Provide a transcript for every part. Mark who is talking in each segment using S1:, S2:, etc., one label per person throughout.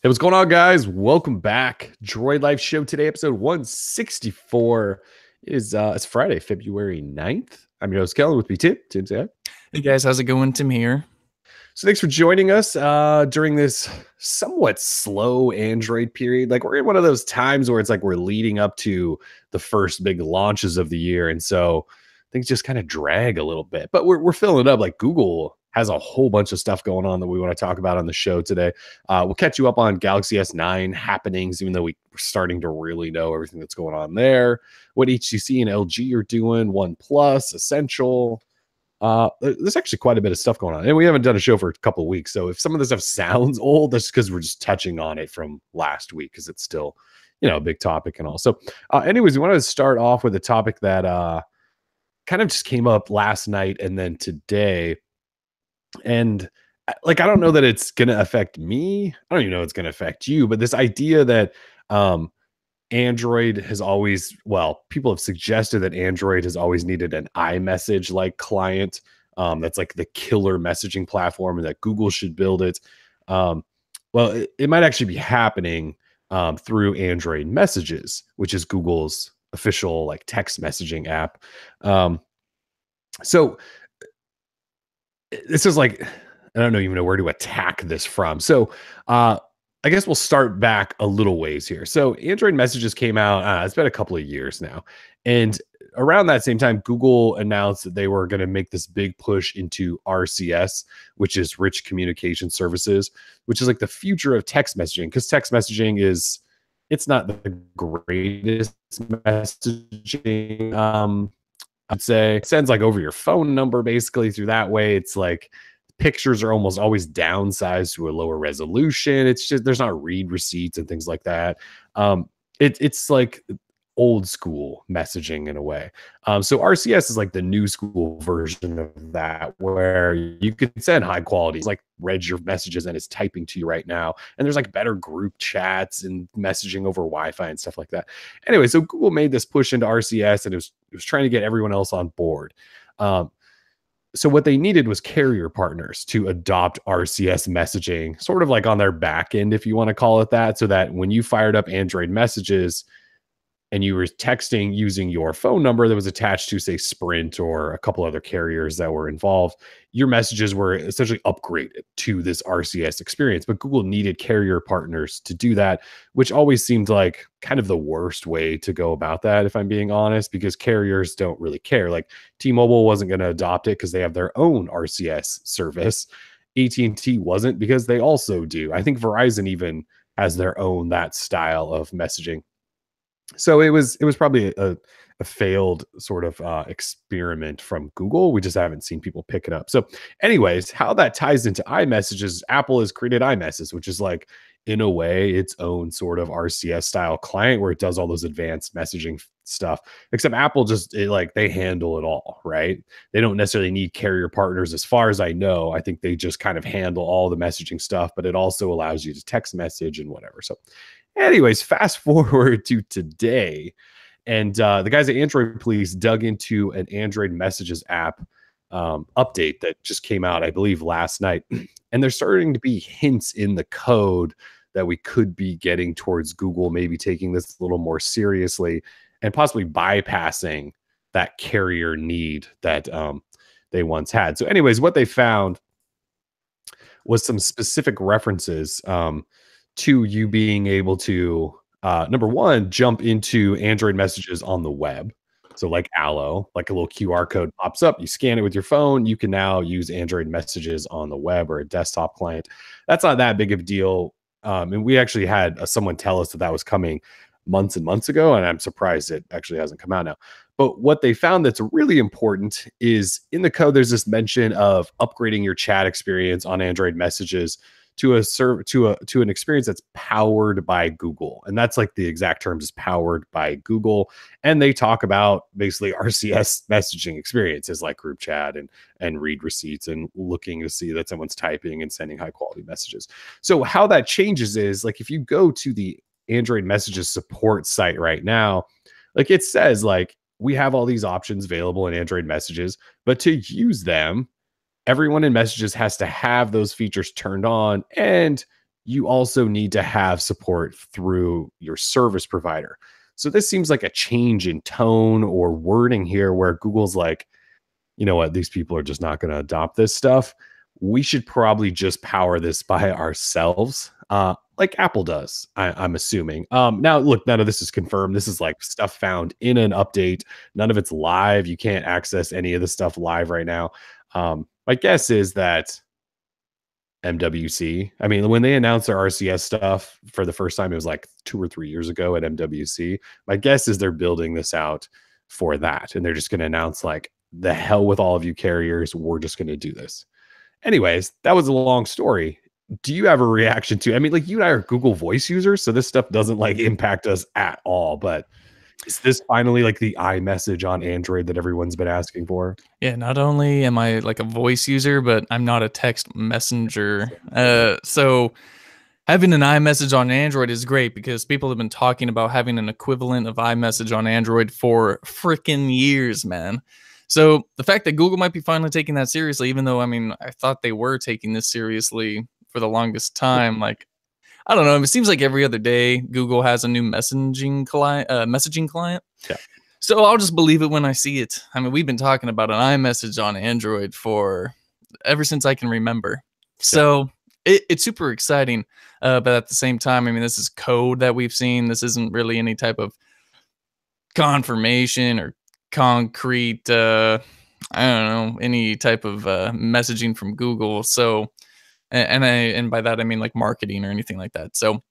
S1: Hey, what's going on, guys? Welcome back. Droid Life Show today, episode 164. It's Friday, February 9th. I'm your host, Kellen, with me, Tim. Tim, say hi.
S2: Hey guys, how's it going? Tim here.
S1: So thanks for joining us during this somewhat slow Android period. Like, we're in one of those times where it's like we're leading up to the first big launches of the year. And so things just kind of drag a little bit. But we're filling it up. Like, Google has a whole bunch of stuff going on that we want to talk about on the show today. We'll catch you up on Galaxy S9 happenings, even though we're starting to really know everything that's going on there. What HTC and LG are doing, OnePlus, Essential. There's actually quite a bit of stuff going on, and we haven't done a show for a couple of weeks. So if some of this stuff sounds old, that's because we're just touching on it from last week because it's still, a big topic and all. So, anyways, we wanted to start off with a topic that kind of just came up last night and then today. And I don't know that it's going to affect me. I don't even know it's going to affect you, but this idea that Android has always, people have suggested that Android has always needed an iMessage like client. That's like the killer messaging platform and that Google should build it. It might actually be happening through Android Messages, which is Google's official like text messaging app. So this is like, I don't even know where to attack this from. So I guess we'll start back a little ways here. So Android Messages came out, it's been a couple of years now. And around that same time, Google announced that they were going to make this big push into RCS, which is Rich Communication Services, which is like the future of text messaging, because text messaging it's not the greatest messaging. I'd say it sends like over your phone number basically through that way. It's like pictures are almost always downsized to a lower resolution. It's just there's not read receipts and things like that. It's like old school messaging in a way. So RCS is like the new school version of that, where you can send high quality, it's like read your messages and it's typing to you right now. And there's like better group chats and messaging over Wi-Fi and stuff like that. Anyway, so Google made this push into RCS, and it was trying to get everyone else on board. So what they needed was carrier partners to adopt RCS messaging, sort of like on their back end, if you want to call it that, so that when you fired up Android Messages and you were texting using your phone number that was attached to, say, Sprint or a couple other carriers that were involved, your messages were essentially upgraded to this RCS experience. But Google needed carrier partners to do that, which always seemed like kind of the worst way to go about that, if I'm being honest, because carriers don't really care. Like T-Mobile wasn't going to adopt it because they have their own RCS service. AT&T wasn't because they also do. I think Verizon even has their own that style of messaging. So it was probably a failed sort of experiment from Google. We just haven't seen people pick it up. So anyways, how that ties into iMessage is Apple has created iMessage, which is like, in a way, its own sort of RCS style client where it does all those advanced messaging stuff. Except Apple they handle it all, right? They don't necessarily need carrier partners as far as I know. I think they just kind of handle all the messaging stuff, but it also allows you to text message and whatever. So anyways, fast forward to today, and the guys at Android Police dug into an Android Messages app update that just came out, I believe, last night. And there's starting to be hints in the code that we could be getting towards Google maybe taking this a little more seriously and possibly bypassing that carrier need that they once had. So anyways, what they found was some specific references to you being able to, number one, jump into Android Messages on the web. So like Allo, like a little QR code pops up, you scan it with your phone, you can now use Android Messages on the web or a desktop client. That's not that big of a deal. And we actually had someone tell us that was coming months and months ago, and I'm surprised it actually hasn't come out now. But what they found that's really important is in the code, there's this mention of upgrading your chat experience on Android Messages to an experience that's powered by Google. And that's like the exact terms, is powered by Google. And they talk about basically RCS messaging experiences like group chat and read receipts and looking to see that someone's typing and sending high quality messages. So how that changes is, like, if you go to the Android Messages support site right now, like it says, like, we have all these options available in Android Messages, but to use them, everyone in Messages has to have those features turned on, and you also need to have support through your service provider. So this seems like a change in tone or wording here where Google's like, you know what, these people are just not going to adopt this stuff. We should probably just power this by ourselves, like Apple does, I'm assuming. Now, look, none of this is confirmed. This is like stuff found in an update. None of it's live. You can't access any of the stuff live right now. My guess is that MWC, I mean, when they announced their RCS stuff for the first time, it was like 2 or 3 years ago at MWC. My guess is they're building this out for that. And they're just going to announce like, the hell with all of you carriers. We're just going to do this. Anyways, that was a long story. Do you have a reaction to, I mean, like you and I are Google Voice users, so this stuff doesn't like impact us at all, but is this finally like the iMessage on Android that everyone's been asking for?
S2: Yeah, not only am I like a voice user, but I'm not a text messenger. So having an iMessage on Android is great because people have been talking about having an equivalent of iMessage on Android for freaking years, man. So the fact that Google might be finally taking that seriously, even though, I mean, I thought they were taking this seriously for the longest time, like, I don't know. It seems like every other day Google has a new messaging client.
S1: Yeah.
S2: So I'll just believe it when I see it. I mean, we've been talking about an iMessage on Android for ever since I can remember. So it's super exciting. But at the same time, I mean, this is code that we've seen. This isn't really any type of confirmation or concrete, I don't know, any type of messaging from Google. So, and by that I mean like marketing or anything like that. So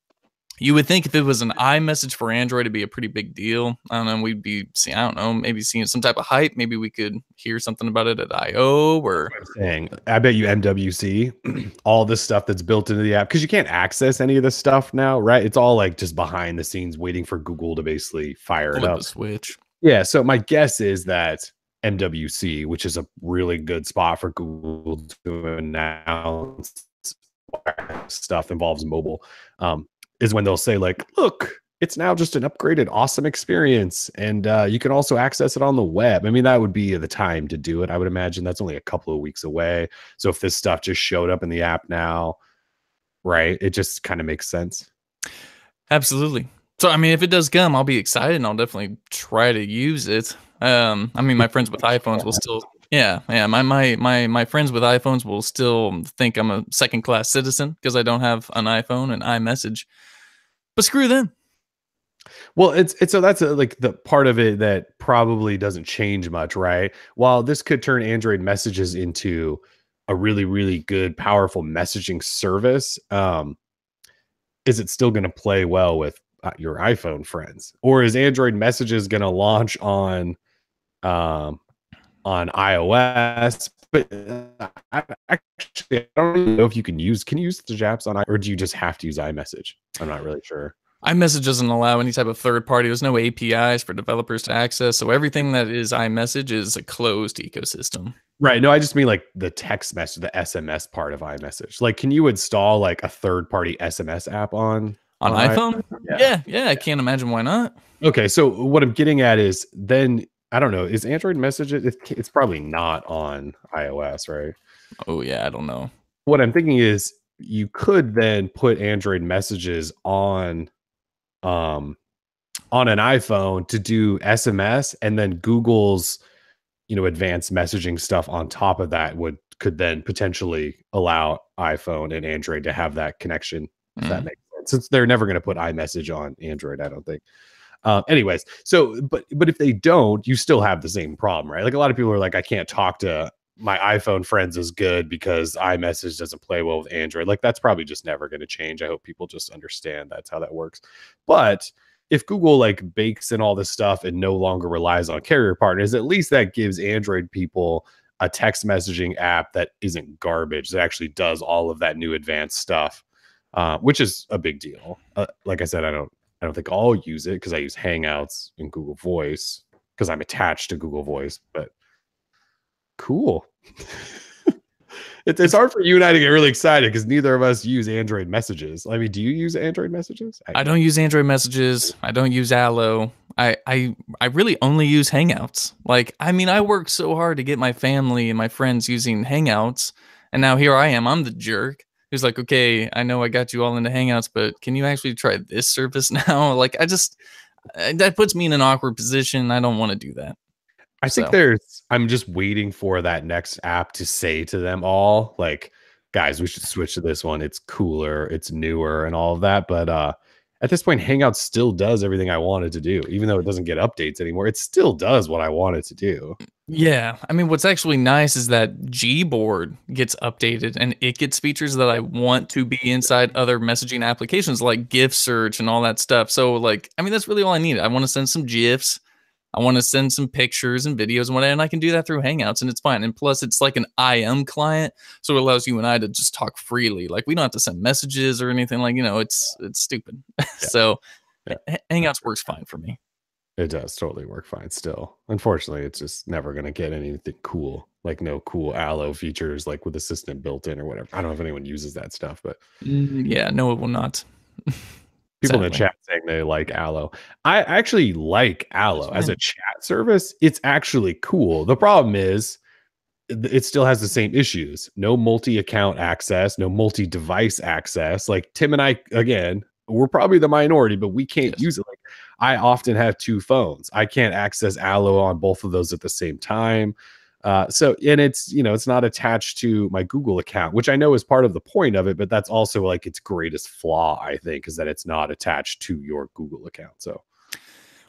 S2: you would think if it was an iMessage for Android, it'd be a pretty big deal. I don't know. We'd be seeing, I don't know, maybe seeing some type of hype. Maybe we could hear something about it at I/O or.
S1: I'm saying, I bet you MWC, all this stuff that's built into the app, because you can't access any of this stuff now, right? It's all like just behind the scenes waiting for Google to basically fire it up.
S2: The switch.
S1: Yeah. So my guess is that MWC, which is a really good spot for Google to announce stuff involves mobile, is when they'll say like, look, it's now just an upgraded awesome experience, and you can also access it on the web. I mean, that would be the time to do it. I would imagine that's only a couple of weeks away. So if this stuff just showed up in the app now, right, it just kind of makes sense.
S2: Absolutely. So I mean, if it does come, I'll be excited and I'll definitely try to use it. I mean, my friends with iPhones will still, my friends with iPhones will still think I'm a second class citizen because I don't have an iPhone and iMessage. But screw them.
S1: Well, it's so that's like the part of it that probably doesn't change much, right? While this could turn Android messages into a really, really good, powerful messaging service, is it still going to play well with your iPhone friends, or is Android messages going to launch on iOS? But I don't even know if you can use the apps on, or do you just have to use iMessage? I'm not really sure.
S2: iMessage doesn't allow any type of third party. There's no APIs for developers to access. So everything that is iMessage is a closed ecosystem.
S1: Right. No, I just mean like the text message, the SMS part of iMessage. Like, can you install like a third party SMS app on
S2: iPhone? Yeah. I can't imagine why not.
S1: Okay. So what I'm getting at is then, I don't know, is Android messages? It's probably not on iOS, right?
S2: Oh yeah. I don't know.
S1: What I'm thinking is you could then put Android messages on an iPhone to do SMS, and then Google's, advanced messaging stuff on top of that could then potentially allow iPhone and Android to have that connection. If that makes sense, since they're never going to put iMessage on Android, I don't think. Anyways, so but if they don't, you still have the same problem, right? Like a lot of people are like, I can't talk to my iPhone friends as good because iMessage doesn't play well with Android. Like that's probably just never going to change. I hope people just understand that's how that works. But if Google like bakes in all this stuff and no longer relies on carrier partners, at least that gives Android people a text messaging app that isn't garbage, that actually does all of that new advanced stuff, which is a big deal. Like I said, I don't think I'll use it because I use Hangouts and Google Voice because I'm attached to Google Voice, but cool. It's hard for you and I to get really excited because neither of us use Android messages. I mean, do you use Android messages?
S2: I don't use Android messages. I don't use Allo. I really only use Hangouts. Like, I mean, I worked so hard to get my family and my friends using Hangouts, and now here I am. I'm the jerk. He's like, okay, I know I got you all into Hangouts, but can you actually try this service now? Like, that puts me in an awkward position. I don't want to do that.
S1: I think
S2: So
S1: I'm just waiting for that next app to say to them all, like, guys, we should switch to this one. It's cooler, it's newer, and all of that. But at this point, Hangouts still does everything I wanted to do, even though it doesn't get updates anymore. It still does what I wanted to do.
S2: yeah, I mean, what's actually nice is that Gboard gets updated and it gets features that I want to be inside other messaging applications like GIF search and all that stuff. So, like, I mean, that's really all I need. I want to send some GIFs. I want to send some pictures and videos and whatever, and I can do that through Hangouts, and it's fine. And plus, it's like an IM client, so it allows you and I to just talk freely. Like, we don't have to send messages or anything. Like, it's stupid.
S1: Yeah.
S2: So,
S1: Yeah.
S2: Hangouts works fine for me.
S1: It does totally work fine still. Unfortunately, it's just never going to get anything cool, like no cool Allo features like with Assistant built in or whatever. I don't know if anyone uses that stuff, but
S2: yeah, no, it will not.
S1: people in the chat saying they like Allo. I actually like Allo as a chat service. It's actually cool. The problem is it still has the same issues. No multi-account access, no multi-device access. Like Tim and I, again, we're probably the minority, but we can't use it. Like I often have two phones. I can't access Allo on both of those at the same time. And it's, it's not attached to my Google account, which I know is part of the point of it, but that's also like its greatest flaw, I think, is that it's not attached to your Google account. So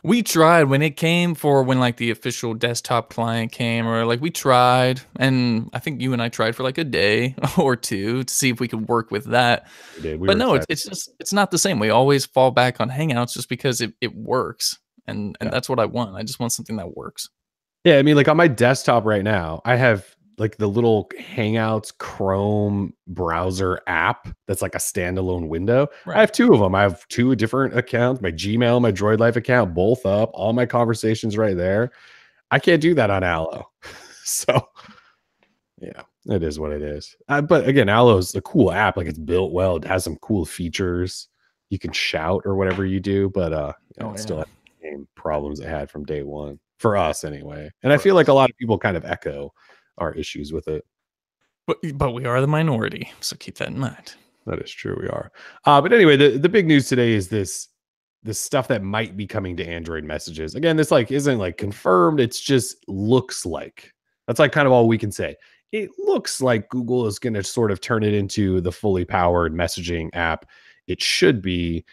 S2: we tried when it came for when like the official desktop client came, or like we tried, and I think you and I tried for like a day or two to see if we could work with that. But no, it's not the same. We always fall back on Hangouts just because it works. And that's what I want. I just want something that works.
S1: Yeah, I mean, like on my desktop right now, I have like the little Hangouts Chrome browser app that's like a standalone window. Right. I have two of them. I have two different accounts, my Gmail, my Droid Life account, both up, all my conversations right there. I can't do that on Allo. So yeah, it is what it is. But again, Allo is a cool app. Like it's built well. It has some cool features. You can shout or whatever you do, but it still has the same problems it had from day one. For us anyway. And I feel like a lot of people kind of echo our issues with it.
S2: But we are the minority, so keep that in mind.
S1: That is true, we are. But anyway, the big news today is this stuff that might be coming to Android messages. Again, this like isn't like confirmed, it's just looks like. That's like kind of all we can say. It looks like Google is going to sort of turn it into the fully powered messaging app. It should be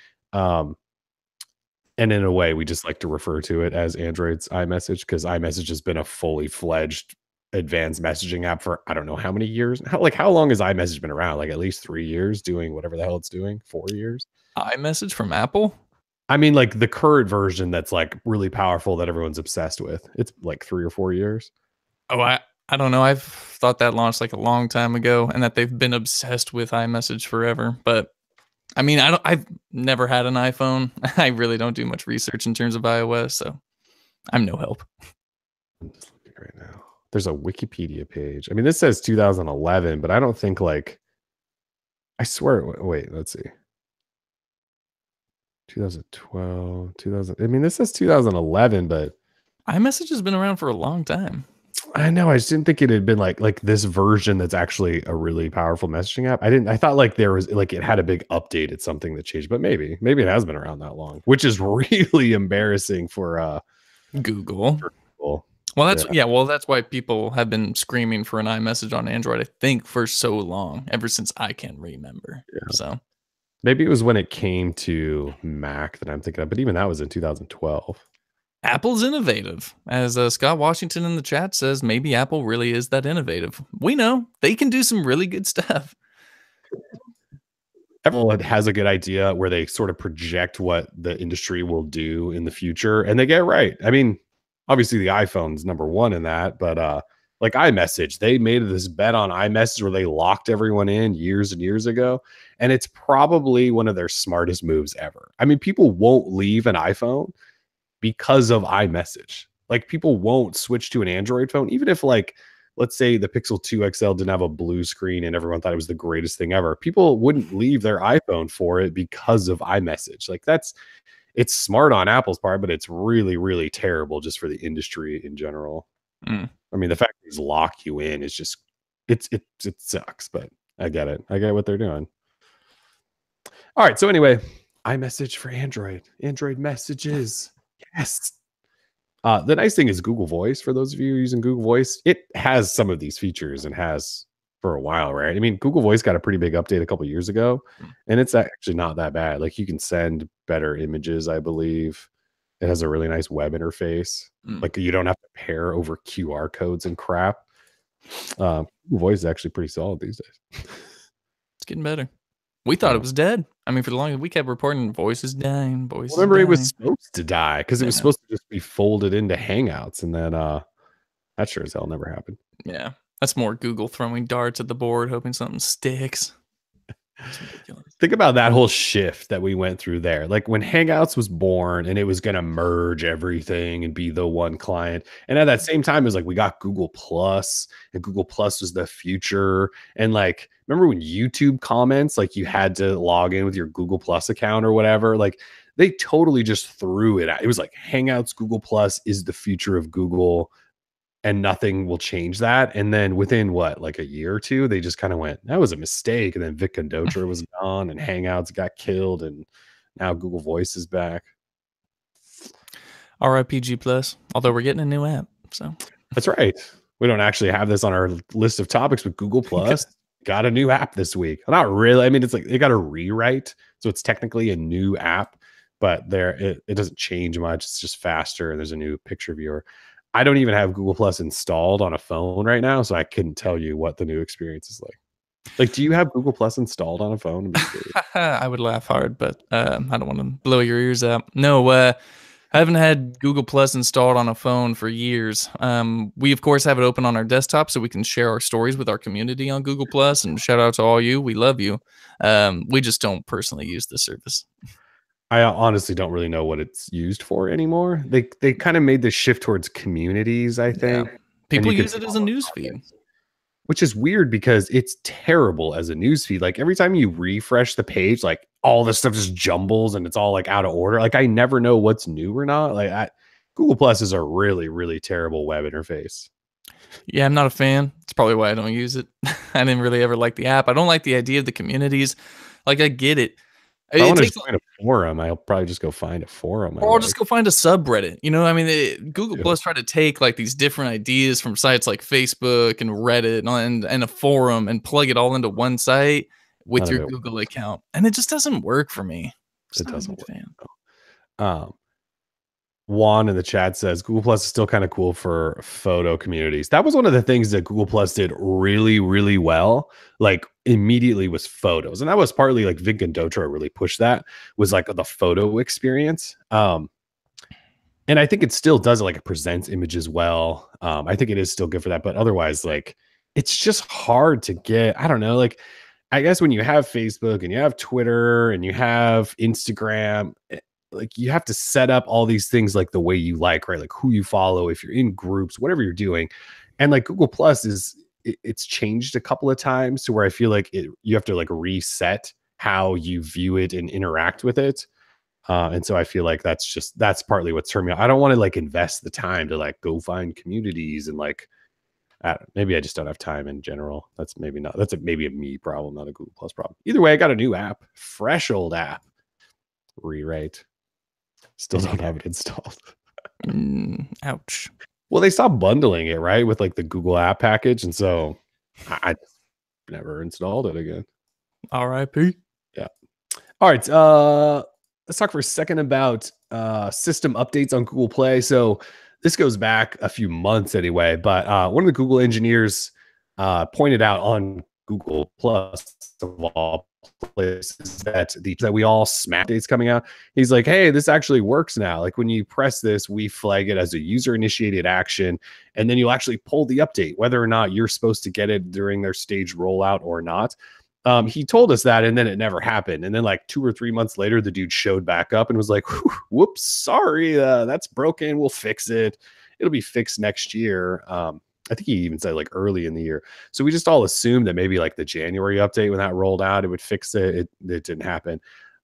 S1: and in a way, we just like to refer to it as Android's iMessage because iMessage has been a fully fledged advanced messaging app for I don't know how many years. How long has iMessage been around? Like at least 3 years doing whatever the hell it's doing? 4 years?
S2: iMessage from Apple?
S1: I mean, like the current version that's like really powerful that everyone's obsessed with. It's like 3 or 4 years.
S2: Oh, I don't know. I've thought that launched like a long time ago and that they've been obsessed with iMessage forever. But I mean, I've never had an iPhone. I really don't do much research in terms of iOS, so I'm no help.
S1: I'm just looking right now. There's a Wikipedia page. I mean, this says 2011, but I don't think like, I swear, wait, let's see. 2012, 2000. I mean, this says 2011, but
S2: iMessage has been around for a long time.
S1: I know. I just didn't think it had been like this version that's actually a really powerful messaging app. I thought like there was like it had a big update. It's something that changed, but maybe it has been around that long, which is really embarrassing for
S2: Google. Well, that's why people have been screaming for an iMessage on Android, I think, for so long, ever since I can remember. Yeah. So
S1: maybe it was when it came to Mac that I'm thinking of, but even that was in 2012.
S2: Apple's innovative. As Scott Washington in the chat says, maybe Apple really is that innovative. We know they can do some really good stuff.
S1: Everyone has a good idea where they sort of project what the industry will do in the future, and they get it right. I mean, obviously the iPhone's number one in that, but like iMessage, they made this bet on iMessage where they locked everyone in years and years ago, and it's probably one of their smartest moves ever. I mean, people won't leave an iPhone because of iMessage. Like people won't switch to an Android phone, even if like, let's say the Pixel 2 XL didn't have a blue screen and everyone thought it was the greatest thing ever. People wouldn't leave their iPhone for it because of iMessage. Like it's smart on Apple's part, but it's really, really terrible just for the industry in general. I mean, the fact that these lock you in is just, it sucks, but I get it. I get what they're doing. All right. So anyway, iMessage for Android messages. Yes. The nice thing is Google Voice, for those of you using Google Voice, it has some of these features and has for a while, right? I mean, Google Voice got a pretty big update a couple years ago, and it's actually not that bad. Like you can send better images, I believe. It has a really nice web interface. Like you don't have to pair over QR codes and crap. Google Voice is actually pretty solid these days.
S2: It's getting better. We thought it was dead. I mean, for the longest, we kept reporting voice is dying, voice is
S1: Remember,
S2: dying.
S1: it was supposed to die because it was supposed to just be folded into Hangouts, and then that sure as hell never happened.
S2: Yeah, that's more Google throwing darts at the board, hoping something sticks. It's ridiculous.
S1: Think about that whole shift that we went through there. Like when Hangouts was born and it was going to merge everything and be the one client. And at that same time, it was like we got Google Plus, and Google Plus was the future. And like, remember when YouTube comments, like you had to log in with your Google Plus account or whatever? Like they totally just threw it out. It was like Hangouts, Google Plus is the future of Google, and nothing will change that. And then within what, like a year or two, they just kind of went, that was a mistake. And then Vic Condotra was gone and Hangouts got killed. And now Google Voice is back.
S2: RIP G Plus, although we're getting a new app. So
S1: that's right. We don't actually have this on our list of topics, but Google Plus got a new app this week. Not really. I mean, it's like they got a rewrite. So it's technically a new app, but it doesn't change much. It's just faster. And there's a new picture viewer. I don't even have Google Plus installed on a phone right now, so I couldn't tell you what the new experience is like. Like, do you have Google Plus installed on a phone?
S2: I would laugh hard, but I don't want to blow your ears out. No, I haven't had Google Plus installed on a phone for years. We, of course, have it open on our desktop so we can share our stories with our community on Google Plus. And shout out to all you. We love you. We just don't personally use the service.
S1: I honestly don't really know what it's used for anymore. They kind of made the shift towards communities, I think.
S2: Yeah. People use it as a news feed.
S1: Which is weird because it's terrible as a news feed. Like every time you refresh the page, like all this stuff just jumbles and it's all like out of order. Like I never know what's new or not. Like Google Plus is a really, really terrible web interface.
S2: Yeah, I'm not a fan. It's probably why I don't use it. I didn't really ever like the app. I don't like the idea of the communities. Like I get it.
S1: If I want to find a forum, I'll probably just go find a forum.
S2: Or I'll just go find a subreddit. You know, I mean, Google Plus tried to take like these different ideas from sites like Facebook and Reddit and a forum and plug it all into one site with your Google account. And it just doesn't work for me.
S1: It doesn't work. Juan in the chat says Google Plus is still kind of cool for photo communities. That was one of the things that Google Plus did really, really well. Like immediately was photos. And that was partly like Vic and Dotra really pushed that, was like the photo experience. And I think it still does it, like it presents images well. I think it is still good for that. But otherwise, like it's just hard to get, I don't know, like I guess when you have Facebook and you have Twitter and you have Instagram, like you have to set up all these things like the way you like, right? Like who you follow, if you're in groups, whatever you're doing. And like Google Plus it's changed a couple of times to where I feel like you have to like reset how you view it and interact with it. And so I feel like that's partly what's turned me on. I don't want to like invest the time to like go find communities and like, maybe I just don't have time in general. That's maybe a me problem, not a Google Plus problem. Either way, I got a new app, fresh old app, rewrite. Still don't have it installed.
S2: Ouch.
S1: Well, they stopped bundling it, right, with like the Google app package. And so I never installed it again.
S2: RIP.
S1: Yeah. All right. Let's talk for a second about system updates on Google Play. So this goes back a few months anyway, but one of the Google engineers pointed out on Google Plus of all places that we all smack dates coming out. He's like, hey, this actually works now. Like when you press this, we flag it as a user initiated action, and then you'll actually pull the update, whether or not you're supposed to get it during their stage rollout or not. He told us that, and then it never happened. And then like 2 or 3 months later, the dude showed back up and was like, whoops, sorry, that's broken. We'll fix it. It'll be fixed next year. I think he even said like early in the year. So we just all assumed that maybe like the January update when that rolled out, it would fix it. It didn't happen.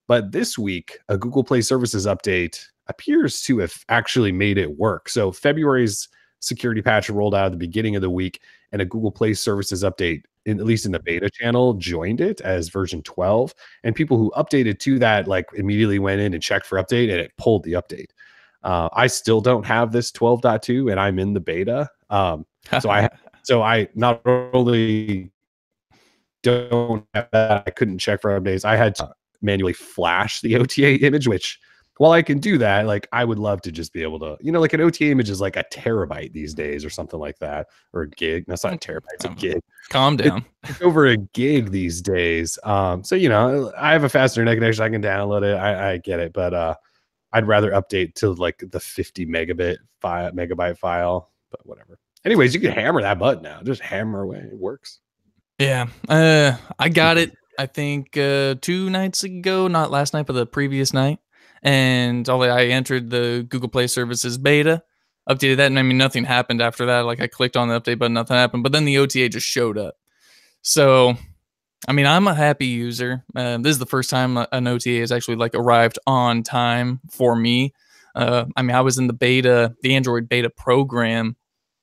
S1: But this week, a Google Play Services update appears to have actually made it work. So February's security patch rolled out at the beginning of the week, and a Google Play Services update at least in the beta channel, joined it as version 12, and people who updated to that like immediately went in and checked for update, and it pulled the update. I still don't have this 12.2, and I'm in the beta. So I not only don't have that, I couldn't check for updates. I had to manually flash the OTA image, which while I can do that, like I would love to just be able to, like an OTA image is like a terabyte these days or something like that, or a gig. That's not a terabyte, it's a gig.
S2: Calm down.
S1: It's over a gig these days. So I have a fast internet connection, I can download it. I get it, but I'd rather update to like the 50 megabyte file, but whatever. Anyways, you can hammer that button now. Just hammer away. It works.
S2: Yeah. I got it, I think 2 nights ago, not last night, but the previous night. And I entered the Google Play Services beta, updated that, and I mean, nothing happened after that. Like I clicked on the update button, nothing happened, but then the OTA just showed up. So, I mean, I'm a happy user. This is the first time an OTA has actually like arrived on time for me. I mean, I was in the Android beta program.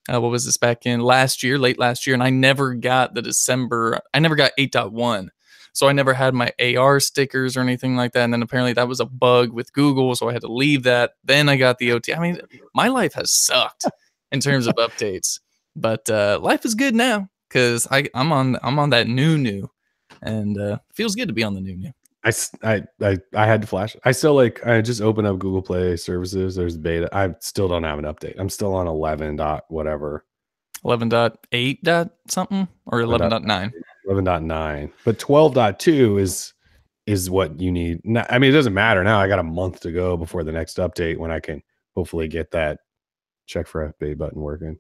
S2: What was this, back in late last year, and I never got I never got 8.1. So I never had my AR stickers or anything like that. And then apparently that was a bug with Google, so I had to leave that. Then I got the OTA. I mean, my life has sucked in terms of updates, but life is good now because I'm on that new, and feels good to be on the new.
S1: I had to flash. I just opened up Google Play Services. There's beta. I still don't have an update. I'm still on 11 dot whatever.
S2: 11.8 dot something or 11.9.
S1: 11.9. But 12.2 is what you need. I mean, it doesn't matter now. I got a month to go before the next update when I can hopefully get that check for update button working.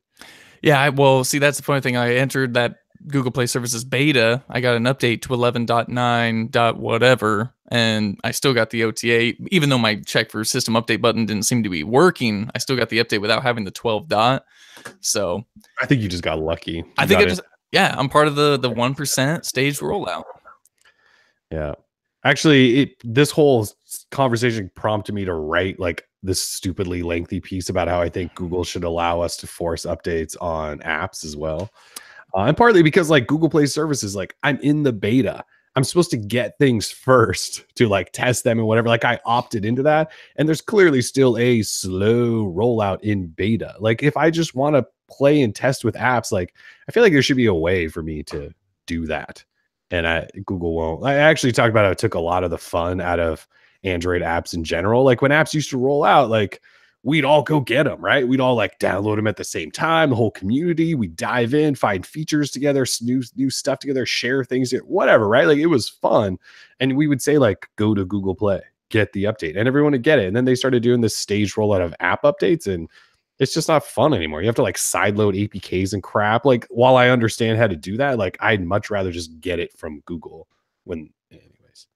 S2: Yeah, well, see, that's the funny thing. I entered that Google Play Services beta. I got an update to 11.9 dot whatever, and I still got the OTA. Even though my check for system update button didn't seem to be working, I still got the update without having the 12 dot. So I
S1: think you just got lucky.
S2: I'm part of the 1% staged rollout.
S1: Yeah. Actually, this whole conversation prompted me to write like this stupidly lengthy piece about how I think Google should allow us to force updates on apps as well. And partly because like Google Play Services, like I'm in the beta. I'm supposed to get things first to like test them and whatever. Like I opted into that, and there's clearly still a slow rollout in beta. Like if I just want to play and test with apps, like I feel like there should be a way for me to do that. And Google won't. I actually talked about how it took a lot of the fun out of Android apps in general. Like when apps used to roll out, like we'd all go get them, right? We'd all like download them at the same time, the whole community. We dive in, find features together, new stuff together, share things, whatever, right? Like it was fun. And we would say like, go to Google Play, get the update, and everyone would get it. And then they started doing this staged rollout of app updates, and it's just not fun anymore. You have to like sideload APKs and crap. Like while I understand how to do that, like I'd much rather just get it from Google anyways.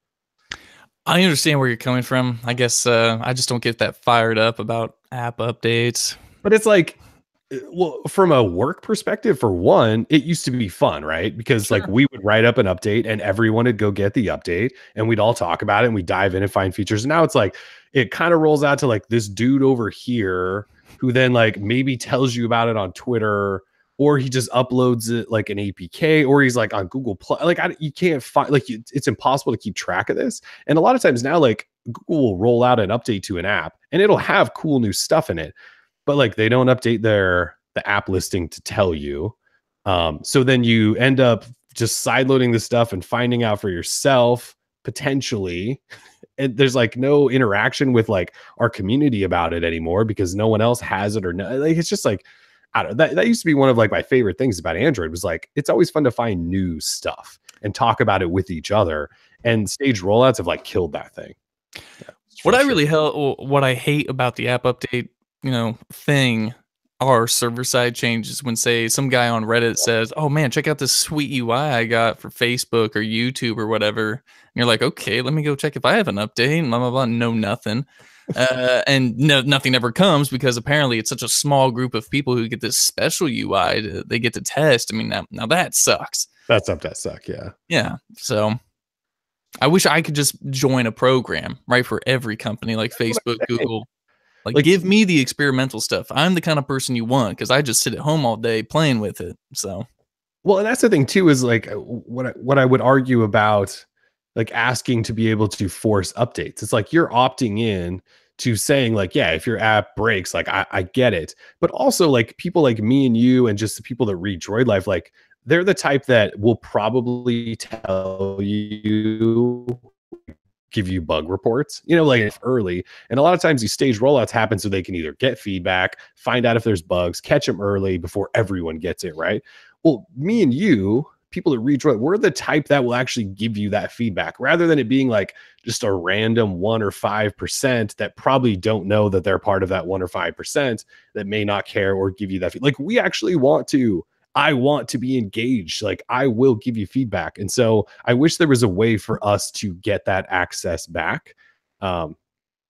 S2: I understand where you're coming from. I guess I just don't get that fired up about app updates.
S1: But it's like, well, from a work perspective, for one, it used to be fun, right? Because like we would write up an update and everyone would go get the update and we'd all talk about it and we dive in and find features. And now it's like, it kind of rolls out to like this dude over here who then like maybe tells you about it on Twitter, or he just uploads it like an APK, or he's like on Google Plus. Like you can't find, like it's impossible to keep track of this. And a lot of times now, like Google will roll out an update to an app and it'll have cool new stuff in it, but like they don't update the app listing to tell you. So then you end up just sideloading the stuff and finding out for yourself potentially. And there's like no interaction with like our community about it anymore because no one else has it, or no, like it's just like, I don't know, that used to be one of like my favorite things about Android, was like it's always fun to find new stuff and talk about it with each other. And stage rollouts have like killed that thing. Yeah,
S2: what I hate about the app update, thing, are server side changes. When say some guy on Reddit says, "Oh man, check out this sweet UI I got for Facebook or YouTube or whatever," and you're like, "Okay, let me go check if I have an update." And blah blah blah. No, nothing. And nothing ever comes because apparently it's such a small group of people who get this special UI they get to test. I mean, now that sucks.
S1: That's up that suck. Yeah.
S2: Yeah. So I wish I could just join a program, right, for every company like Facebook, Google. Like give me the experimental stuff. I'm the kind of person you want because I just sit at home all day playing with it. So
S1: Well, and that's the thing too, is like what I would argue about like asking to be able to force updates. It's like you're opting in to saying like, yeah, if your app breaks, like I get it. But also like people like me and you and just the people that read Droid Life, like they're the type that will probably tell you, give you bug reports, you know, like early. And a lot of times these stage rollouts happen so they can either get feedback, find out if there's bugs, catch them early before everyone gets it, right? Well, me and you, people that read Droid, we're the type that will actually give you that feedback rather than it being like just a random 1 or 5% that probably don't know that they're part of that 1 or 5% that may not care or give you that. Like we actually want to. I want to be engaged. Like I will give you feedback. And so I wish there was a way for us to get that access back. And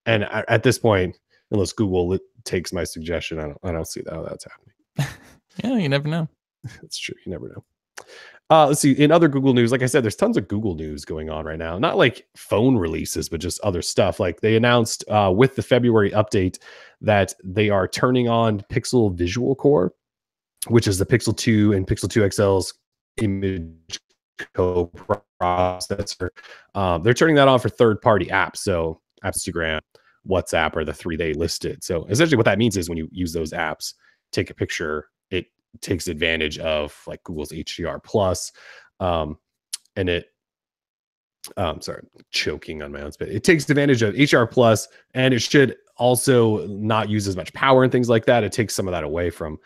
S1: at this point, unless Google takes my suggestion, I don't see how that's happening.
S2: Yeah, you never know.
S1: That's true. You never know. Let's see. In other Google news, like I said, there's tons of Google news going on right now. Not like phone releases, but just other stuff. Like they announced with the February update that they are turning on Pixel Visual Core, which is the Pixel 2 and Pixel 2 XL's image co-processor. They're turning that on for third-party apps. So Instagram, WhatsApp are the three they listed. So essentially what that means is when you use those apps, take a picture, it takes advantage of like Google's HDR plus. And it, sorry, I'm choking on my own spit. It takes advantage of HDR plus, and it should also not use as much power and things like that. It takes some of that away from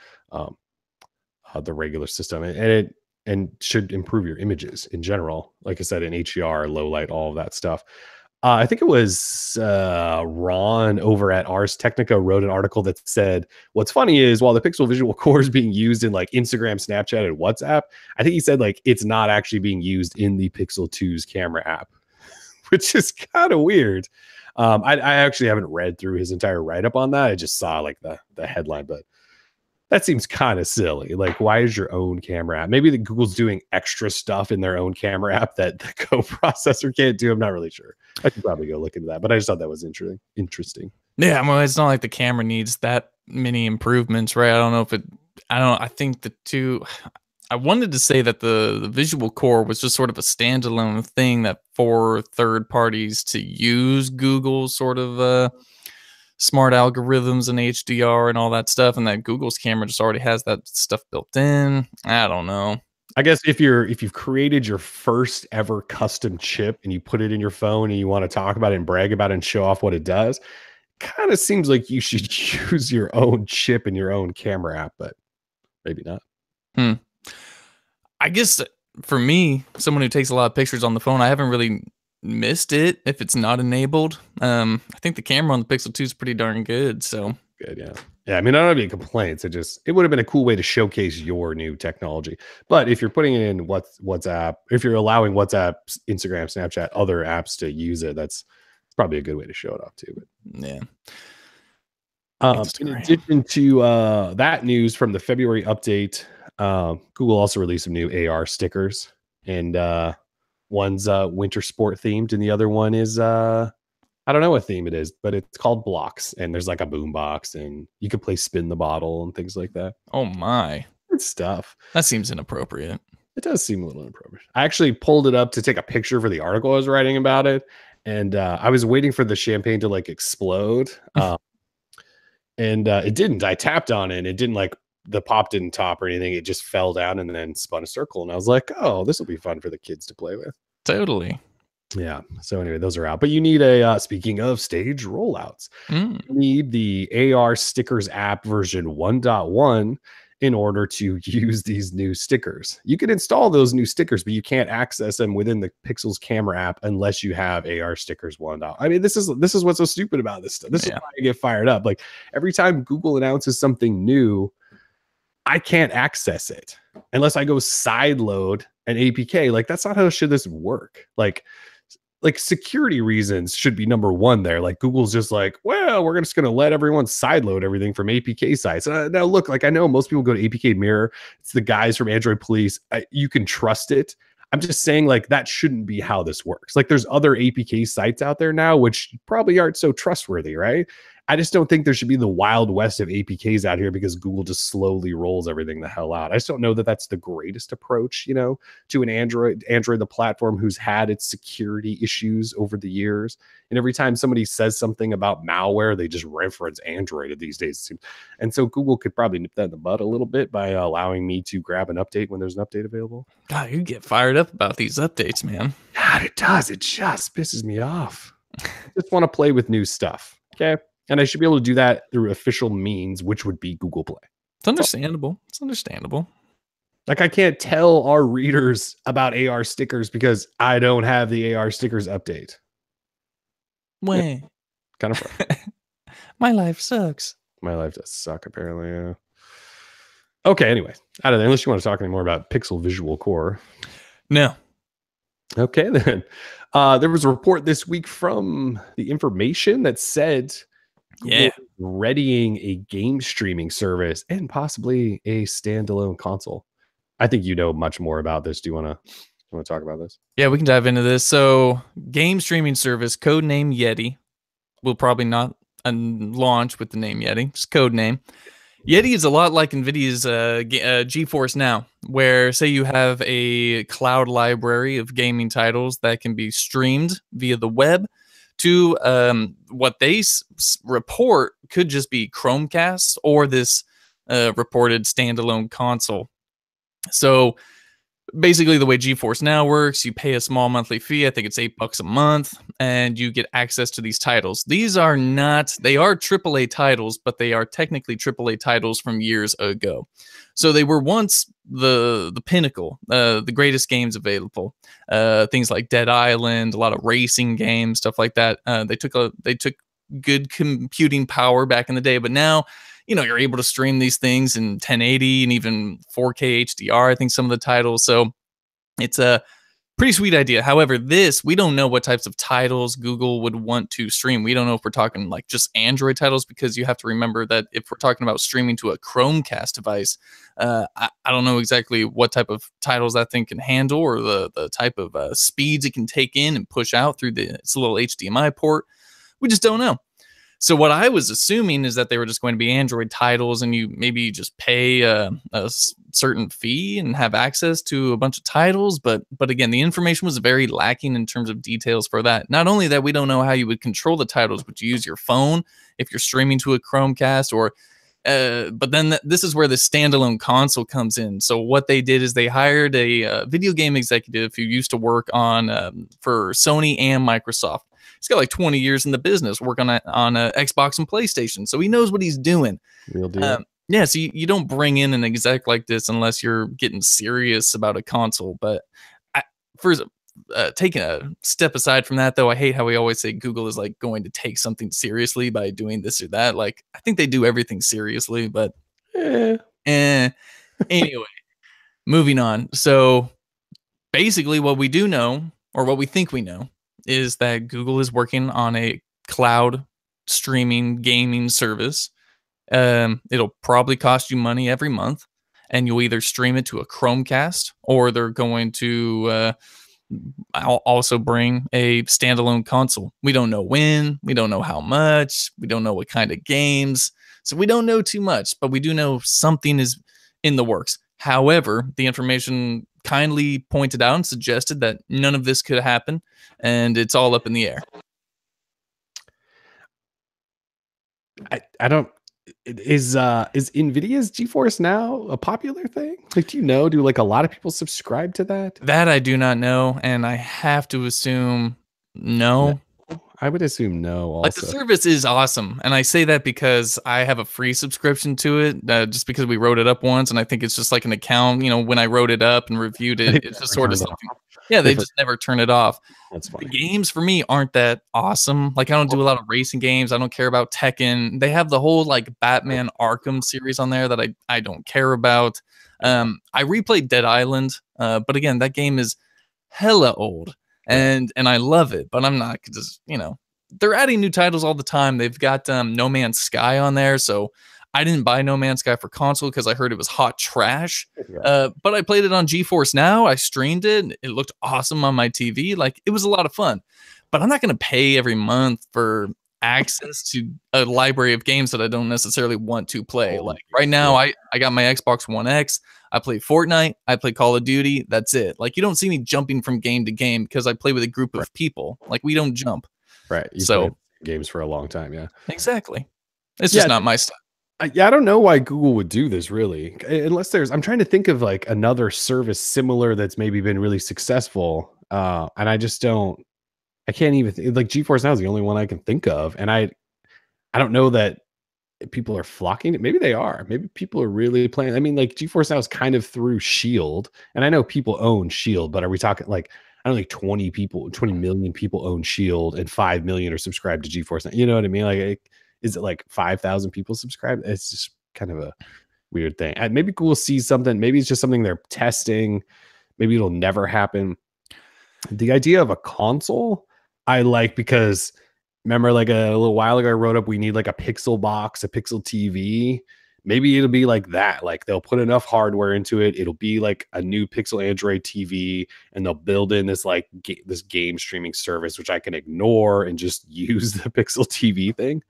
S1: the regular system, and should improve your images in general. Like I said, in HDR, low light, all of that stuff. I think it was Ron over at Ars Technica wrote an article that said, what's funny is while the Pixel Visual Core is being used in like Instagram, Snapchat, and WhatsApp, I think he said like it's not actually being used in the Pixel 2's camera app, which is kind of weird. I actually haven't read through his entire write-up on that. I just saw like the headline, but that seems kind of silly. Like, why is your own camera app? Maybe the Google's doing extra stuff in their own camera app that the co-processor can't do. I'm not really sure. I could probably go look into that, but I just thought that was interesting.
S2: Yeah, well, it's not like the camera needs that many improvements, right? I don't know if it. I think the two. I wanted to say that the visual core was just sort of a standalone thing that for third parties to use Google sort of smart algorithms and HDR and all that stuff, and that Google's camera just already has that stuff built in. I don't know.
S1: I guess if you've created your first ever custom chip and you put it in your phone and you want to talk about it and brag about it and show off what it does, kind of seems like you should use your own chip in your own camera app, but maybe not.
S2: I guess for me, someone who takes a lot of pictures on the phone, I haven't really missed it if it's not enabled. I think the camera on the Pixel 2 is pretty darn good. So
S1: good, yeah. I mean, I don't have any complaints. It would have been a cool way to showcase your new technology. But if you're putting it in WhatsApp, if you're allowing WhatsApp, Instagram, Snapchat, other apps to use it, that's probably a good way to show it off too. But
S2: yeah.
S1: In addition to that news from the February update, Google also released some new AR stickers, and one's winter sport themed, and the other one is I don't know what theme it is, but it's called Blocks, and there's like a boom box, and you can play Spin the Bottle and things like that.
S2: Oh my,
S1: good stuff.
S2: That seems inappropriate.
S1: It does seem a little inappropriate. I actually pulled it up to take a picture for the article I was writing about it, and I was waiting for the champagne to like explode, and it didn't. I tapped on it, and it didn't like. The pop didn't top or anything. It just fell down and then spun a circle. And I was like, oh, this will be fun for the kids to play with.
S2: Totally.
S1: Yeah. So anyway, those are out. But you need a, speaking of stage rollouts, you need the AR stickers app version 1.1 in order to use these new stickers. You can install those new stickers, but you can't access them within the Pixel's camera app unless you have AR stickers 1.0. I mean, this is what's so stupid about this stuff. This is why I get fired up. Like every time Google announces something new, I can't access it unless I go sideload an APK. Like that's not how should this work. Like security reasons should be number one there. Like Google's just like, well, we're just going to let everyone sideload everything from APK sites. Now look, like I know most people go to APK Mirror. It's the guys from Android Police. You can trust it. I'm just saying like that shouldn't be how this works. Like there's other APK sites out there now, which probably aren't so trustworthy, right? I just don't think there should be the wild west of APKs out here because Google just slowly rolls everything the hell out. I just don't know that that's the greatest approach, you know, to an Android, the platform who's had its security issues over the years. And every time somebody says something about malware, they just reference Android these days. And so Google could probably nip that in the bud a little bit by allowing me to grab an update when there's an update available.
S2: God, you get fired up about these updates, man.
S1: God, it does. It just pisses me off. I just want to play with new stuff. Okay. And I should be able to do that through official means, which would be Google Play.
S2: It's understandable. It's understandable.
S1: Like, I can't tell our readers about AR stickers because I don't have the AR stickers update.
S2: Wait.
S1: Yeah, kind of fun.
S2: My life sucks.
S1: My life does suck, apparently. Yeah. Okay, anyway. Out of there, unless you want to talk anymore about Pixel Visual Core.
S2: No.
S1: Okay, then. There was a report this week from The Information that said Google readying a game streaming service and possibly a standalone console. I think you know much more about this. Do you want to talk about this?
S2: Yeah, we can dive into this. So, game streaming service, codename Yeti, will probably not launch with the name Yeti, just code name. Yeti is a lot like NVIDIA's GeForce Now, where say you have a cloud library of gaming titles that can be streamed via the web to what they report could just be Chromecast or this reported standalone console. So basically the way GeForce Now works, you pay a small monthly fee, I think it's $8 a month, and you get access to these titles. These are they are AAA titles, but they are technically AAA titles from years ago. So they were once the pinnacle, the greatest games available. Things like Dead Island, a lot of racing games, stuff like that. They took good computing power back in the day, but now, you know, you're able to stream these things in 1080 and even 4K HDR, I think some of the titles. So it's a pretty sweet idea. However, we don't know what types of titles Google would want to stream. We don't know if we're talking like just Android titles, because you have to remember that if we're talking about streaming to a Chromecast device, I don't know exactly what type of titles that thing can handle or the type of speeds it can take in and push out through its little HDMI port. We just don't know. So what I was assuming is that they were just going to be Android titles, and you maybe just pay a certain fee and have access to a bunch of titles. But again, the information was very lacking in terms of details for that. Not only that, we don't know how you would control the titles. Would you use your phone if you're streaming to a Chromecast? Or but then this is where the standalone console comes in. So what they did is they hired a video game executive who used to work on for Sony and Microsoft. He's got like 20 years in the business, working on Xbox and PlayStation, so he knows what he's doing.
S1: Real deal.
S2: Yeah, so you don't bring in an exec like this unless you're getting serious about a console. But taking a step aside from that, though, I hate how we always say Google is like going to take something seriously by doing this or that. Like, I think they do everything seriously, but anyway, moving on. So basically what we do know, or what we think we know, is that Google is working on a cloud streaming gaming service. It'll probably cost you money every month, and you'll either stream it to a Chromecast, or they're going to also bring a standalone console. We don't know when, we don't know how much, we don't know what kind of games, so we don't know too much, but we do know something is in the works. However, the information kindly pointed out and suggested that none of this could happen, and it's all up in the air.
S1: I don't. Is NVIDIA's GeForce Now a popular thing? Like, do you know? Do like a lot of people subscribe to that?
S2: That I do not know, and I have to assume no.
S1: I would assume no. Also,
S2: like, the service is awesome, and I say that because I have a free subscription to it, just because we wrote it up once, and I think it's just like an account. You know, when I wrote it up and reviewed it, it's just sort of something. Yeah, they just never turn it off.
S1: That's funny.
S2: The games for me aren't that awesome. Like, I don't do a lot of racing games. I don't care about Tekken. They have the whole like Batman Arkham series on there that I don't care about. I replayed Dead Island, but again, that game is hella old. And I love it, but I'm not just, you know, they're adding new titles all the time. They've got No Man's Sky on there. So I didn't buy No Man's Sky for console because I heard it was hot trash. But I played it on GeForce Now. I streamed it. It looked awesome on my TV. Like, it was a lot of fun. But I'm not going to pay every month for access to a library of games that I don't necessarily want to play.
S1: Oh,
S2: Like right now, I got my Xbox One X. I play Fortnite. I play Call of Duty. That's it. Like you don't see me jumping from game to game because I play with a group of people. Like we don't jump.
S1: Right. You
S2: So
S1: played games for a long time. Yeah.
S2: exactly. It's just not my style.
S1: I don't know why Google would do this really, unless I'm trying to think of like another service similar that's maybe been really successful. And I just don't, I can't even like GeForce Now is the only one I can think of. And I don't know that people are flocking it. Maybe they are. Maybe people are really playing. I mean, like GeForce Now is kind of through Shield, and I know people own Shield, but are we talking like I don't think 20 million people own Shield, and 5 million are subscribed to GeForce Now? You know what I mean? Like, is it like 5,000 people subscribed? It's just kind of a weird thing. And maybe Google sees something. Maybe it's just something they're testing. Maybe it'll never happen. The idea of a console, I like because remember, like a little while ago, I wrote up we need like a Pixel box, a Pixel TV. Maybe it'll be like that. Like they'll put enough hardware into it. It'll be like a new Pixel Android TV, and they'll build in this like this game streaming service, which I can ignore and just use the Pixel TV thing.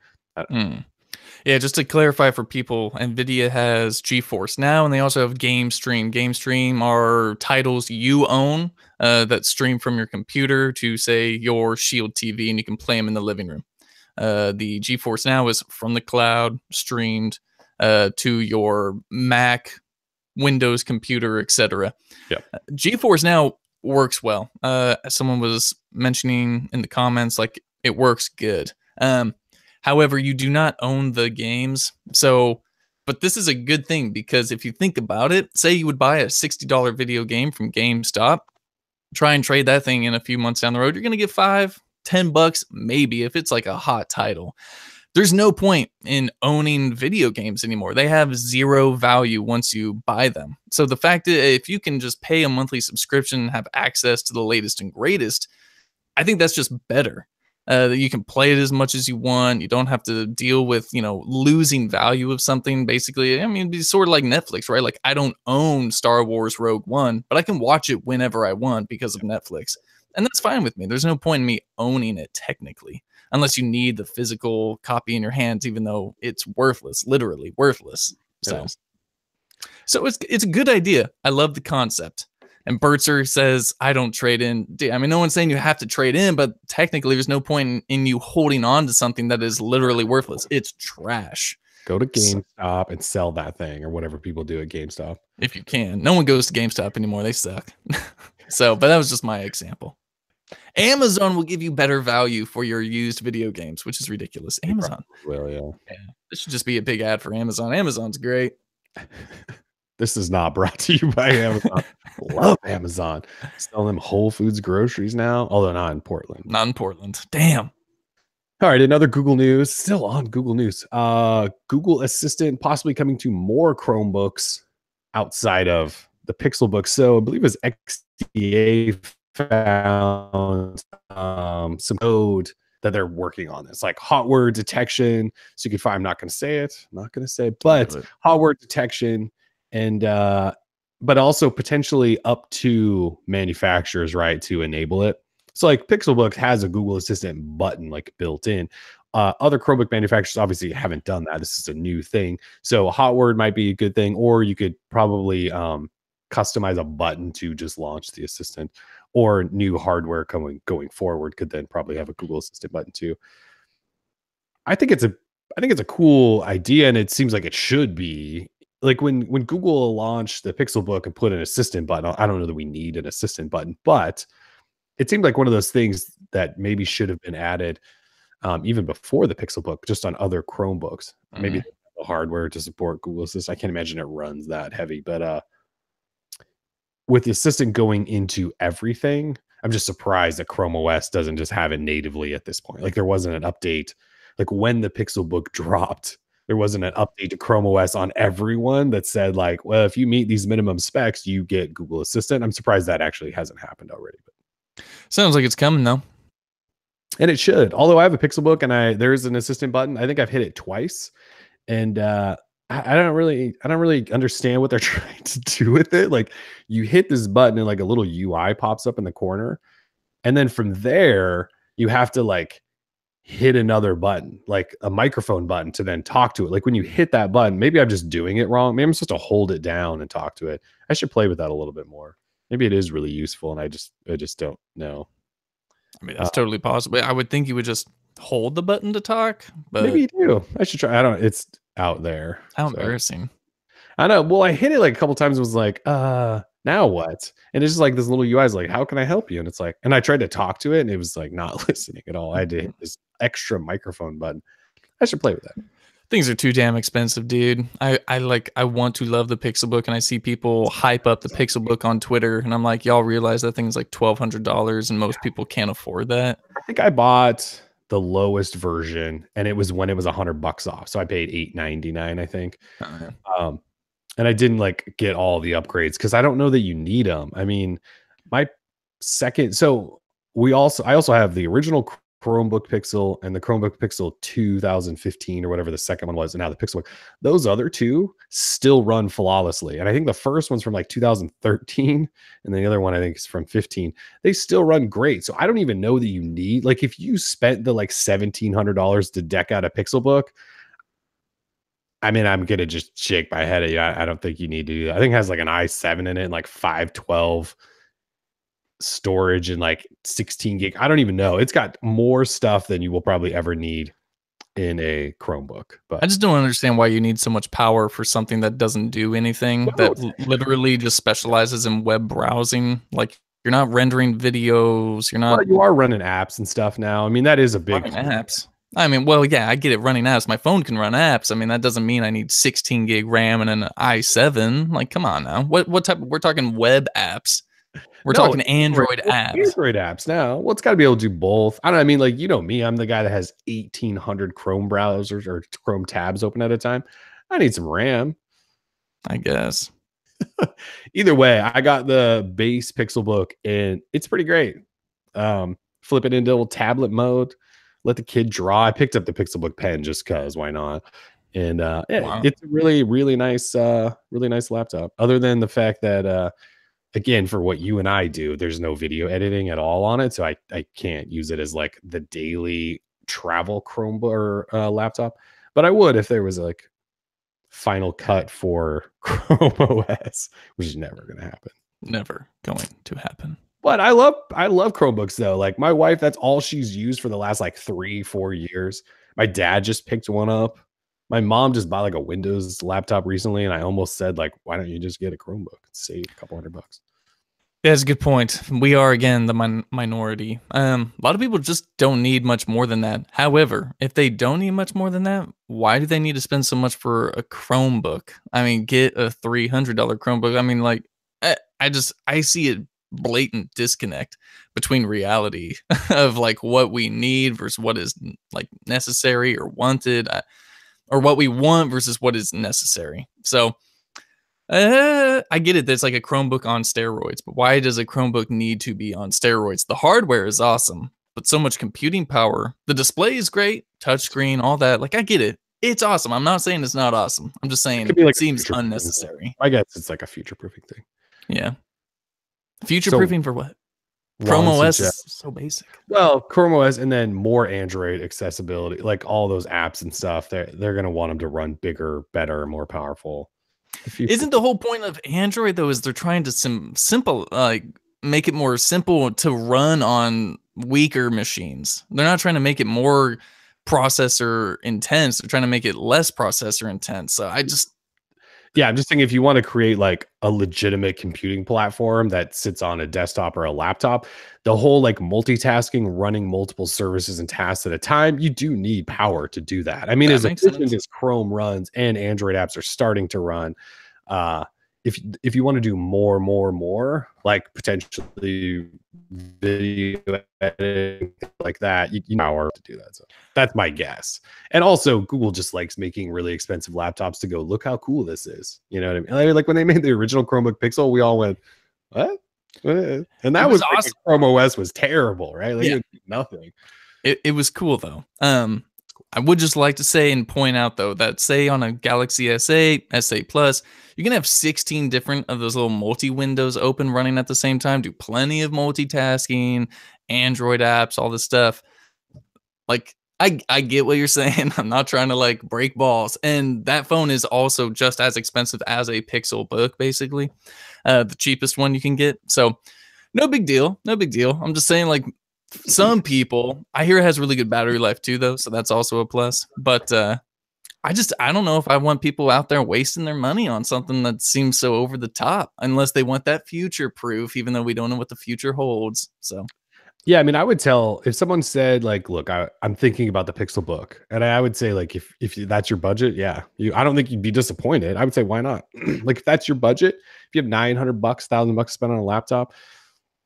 S2: Yeah, just to clarify for people, NVIDIA has GeForce Now, and they also have Game Stream. Game Stream are titles you own that stream from your computer to, say, your Shield TV, and you can play them in the living room. The GeForce Now is from the cloud, streamed to your Mac, Windows computer, etc.
S1: Yeah.
S2: GeForce Now works well. Someone was mentioning in the comments, like, it works good. However, you do not own the games. So, but this is a good thing because if you think about it, say you would buy a $60 video game from GameStop, try and trade that thing in a few months down the road, you're going to get $5-10 maybe if it's like a hot title. There's no point in owning video games anymore. They have zero value once you buy them. So the fact that if you can just pay a monthly subscription and have access to the latest and greatest, I think that's just better. That you can play it as much as you want. You don't have to deal with, losing value of something. Basically, I mean, it'd be sort of like Netflix, right? Like I don't own Star Wars Rogue One, but I can watch it whenever I want because of Netflix. And that's fine with me. There's no point in me owning it technically, unless you need the physical copy in your hands, even though it's worthless, literally worthless. So it's a good idea. I love the concept. And Bertzer says, I don't trade in. I mean, no one's saying you have to trade in, but technically there's no point in you holding on to something that is literally worthless. It's trash.
S1: Go to GameStop and sell that thing or whatever people do at GameStop.
S2: If you can. No one goes to GameStop anymore. They suck. But that was just my example. Amazon will give you better value for your used video games, which is ridiculous. Amazon.
S1: Well, yeah.
S2: This should just be a big ad for Amazon. Amazon's great.
S1: This is not brought to you by Amazon. Love Amazon. Selling them Whole Foods groceries now, although not in Portland.
S2: Not in Portland. Damn.
S1: All right, another Google News. Still on Google News. Google Assistant possibly coming to more Chromebooks outside of the Pixelbook. So I believe it was XDA found some code that they're working on. It's like hot word detection. So you can find, I'm not going to say it. I'm not going to say it, but hot word detection. And but also potentially up to manufacturers, right, to enable it. So like Pixelbook has a Google Assistant button like built in. Other Chromebook manufacturers obviously haven't done that. This is a new thing. So a hot word might be a good thing, or you could probably customize a button to just launch the assistant, or new hardware going forward could then probably have a Google Assistant button too. I think it's a cool idea, and it seems like it should be. Like when Google launched the Pixelbook and put an assistant button, I don't know that we need an assistant button, but it seemed like one of those things that maybe should have been added even before the Pixelbook, just on other Chromebooks. Maybe the hardware to support Google Assistant. I can't imagine it runs that heavy, but with the Assistant going into everything, I'm just surprised that Chrome OS doesn't just have it natively at this point. Like there wasn't an update. Like when the Pixelbook dropped, there wasn't an update to Chrome OS on everyone that said like, well, if you meet these minimum specs, you get Google Assistant. I'm surprised that actually hasn't happened already. But
S2: sounds like it's coming though.
S1: And it should. Although I have a Pixelbook and there's an assistant button. I think I've hit it twice. And I don't really understand what they're trying to do with it. Like you hit this button and like a little UI pops up in the corner. And then from there, you have to like hit another button, like a microphone button, to then talk to it. Like when you hit that button, maybe I'm just doing it wrong. Maybe I'm supposed to hold it down and talk to it. I should play with that a little bit more. Maybe it is really useful, and I just don't know.
S2: I mean, that's totally possible. I would think you would just hold the button to talk, but
S1: Maybe you do. I should try. I don't. It's out there.
S2: how
S1: So.
S2: embarrassing.
S1: I know. Well, I hit it like a couple times. And was like, now what? And it's just like this little UI is like, how can I help you? And it's like, and I tried to talk to it, and it was like not listening at all. I had to hit this extra microphone button. I should play with that.
S2: Things are too damn expensive, dude. I want to love the Pixelbook, and I see people hype up the Pixelbook on Twitter, and I'm like, y'all realize that thing's like $1,200, and most people can't afford that.
S1: I think I bought the lowest version, and it was when it was $100 off, so I paid $8.99, I think. And I didn't like get all the upgrades because I don't know that you need them. I mean, my second, so I also have the original Chromebook Pixel and the Chromebook Pixel 2015 or whatever the second one was, and now the Pixelbook. Those other two still run flawlessly, and I think the first one's from like 2013, and the other one I think is from 15. They still run great, so I don't even know that you need, like, if you spent the like $1,700 to deck out a Pixelbook. I mean, I'm gonna just shake my head at you. I don't think you need to do that. I think it has like an i7 in it and like 512 storage and like 16 gig. I don't even know. It's got more stuff than you will probably ever need in a Chromebook. But
S2: I just don't understand why you need so much power for something that doesn't do anything, that literally just specializes in web browsing. Like, you're not rendering videos. You're not.
S1: Well, you are running apps and stuff now. I mean, that is a big
S2: apps. I mean, well, yeah, I get it running apps. My phone can run apps. I mean, that doesn't mean I need 16 gig RAM and an i7. Like, come on now. What type of, we're talking web apps. We're talking Android apps.
S1: Android apps now. Well, it's got to be able to do both. I don't know. I mean, like, you know me, I'm the guy that has 1,800 Chrome browsers or Chrome tabs open at a time. I need some RAM,
S2: I guess.
S1: Either way, I got the base Pixelbook and it's pretty great. Flip it into tablet mode. Let the kid draw. I picked up the Pixelbook pen just because, why not? And wow. It's a really, really nice laptop. Other than the fact that, again, for what you and I do, there's no video editing at all on it, so I can't use it as like the daily travel Chromebook or laptop. But I would if there was like Final Cut for Chrome OS, which is never going to happen.
S2: Never going to happen.
S1: But I love Chromebooks though. Like my wife, that's all she's used for the last like 3-4 years. My dad just picked one up. My mom just bought like a Windows laptop recently, and I almost said like, why don't you just get a Chromebook and save a couple $100?
S2: Yeah, that's a good point. We are, again, the minority. A lot of people just don't need much more than that. However, if they don't need much more than that, why do they need to spend so much for a Chromebook? I mean, get a $300 Chromebook. I mean, like, I see a blatant disconnect between reality of like what we need versus what is like necessary or wanted, or what we want versus what is necessary. So I get it. There's like a Chromebook on steroids, but why does a Chromebook need to be on steroids? The hardware is awesome, but so much computing power. The display is great, touchscreen, all that. Like, I get it. It's awesome. I'm not saying it's not awesome. I'm just saying it seems unnecessary.
S1: I guess it's like a future-proofing thing.
S2: Yeah. Future-proofing for what? Chrome OS is so basic.
S1: Well, Chrome OS and then more Android accessibility, like all those apps and stuff. They're going to want them to run bigger, better, more powerful.
S2: Isn't the whole point of Android though is they're trying to make it more simple to run on weaker machines? They're not trying to make it more processor intense. They're trying to make it less processor intense. So I'm just thinking, if you want to create like a legitimate computing platform that sits on a desktop or a laptop, the whole like multitasking, running multiple services and tasks at a time, you do need power to do that. I mean, as efficient as Chrome runs and Android apps are starting to run, if you want to do more, like potentially video editing like that, you power to do that. So that's my guess. And also, Google just likes making really expensive laptops to go, look how cool this is. You know what I mean? Like when they made the original Chromebook Pixel, we all went, what? And that was awesome. Like, Chrome OS was terrible, right? Like, it was nothing. It was cool though. I would just like to say and point out though that, say on a Galaxy S8, S8 Plus, you can have 16 different of those little multi-windows open running at the same time, do plenty of multitasking, Android apps, all this stuff. Like, I get what you're saying. I'm not trying to like break balls. And that phone is also just as expensive as a Pixelbook, basically. The cheapest one you can get. So no big deal. No big deal. I'm just saying, like, some people, I hear it has really good battery life too, though. So that's also a plus. But I don't know if I want people out there wasting their money on something that seems so over the top, unless they want that future proof, even though we don't know what the future holds. So
S1: Yeah, I mean, I would tell if someone said like, "Look, I'm thinking about the Pixelbook," and I would say like, if that's your budget, yeah, I don't think you'd be disappointed. I would say, why not? Like, if that's your budget, if you have $900, $1,000 spent on a laptop,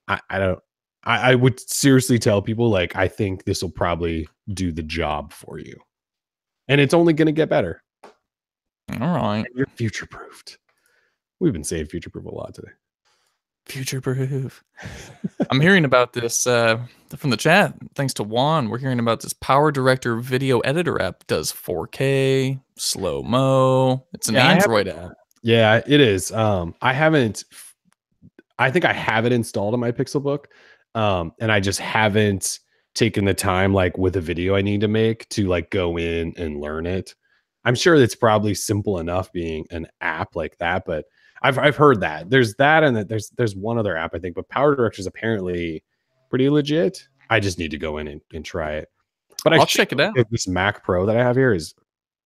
S1: I don't. I would seriously tell people like, I think this will probably do the job for you, and it's only going to get better.
S2: all right,
S1: And you're future proofed. We've been saying future proof a lot today.
S2: future proof. I'm hearing about this from the chat. Thanks to Juan, we're hearing about this Power Director video editor app. Does 4K, slow mo. It's an Android app.
S1: Yeah, it is. I haven't. I think I have it installed on my Pixelbook, and I just haven't taken the time, like with a video I need to make, to like go in and learn it. I'm sure it's probably simple enough being an app like that, but I've heard that there's that, and that there's one other app I think, but Power Director is apparently pretty legit. I just need to go in and try it. But
S2: I'll check it out.
S1: This Mac Pro that I have here is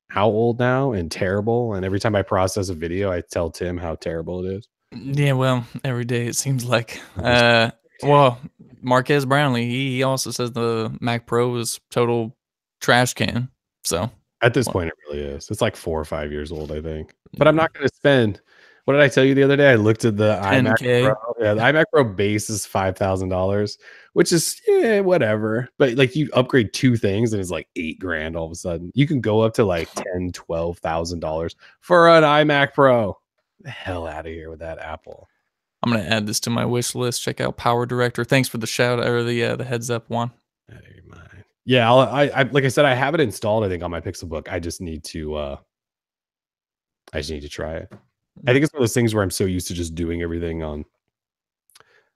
S1: how old now and terrible, and every time I process a video, I tell Tim how terrible it is.
S2: Yeah, well, every day it seems like. Well, Marquez Brownlee, he also says the Mac Pro is total trash can. So
S1: at this point, it really is. It's like 4 or 5 years old, I think. But I'm not going to spend. What did I tell you the other day? I looked at the iMac Pro. Yeah, the iMac Pro base is $5,000, which is whatever. But like, you upgrade 2 things and it's like $8,000 all of a sudden. You can go up to like $10,000, $12,000 for an iMac Pro. The hell out of here with that, Apple.
S2: I'm gonna add this to my wish list. Check out Power Director. Thanks for the shout or the heads up, Juan.
S1: Yeah, I like I said, I have it installed, I think, on my Pixelbook. I just need to try it. I think it's one of those things where I'm so used to just doing everything on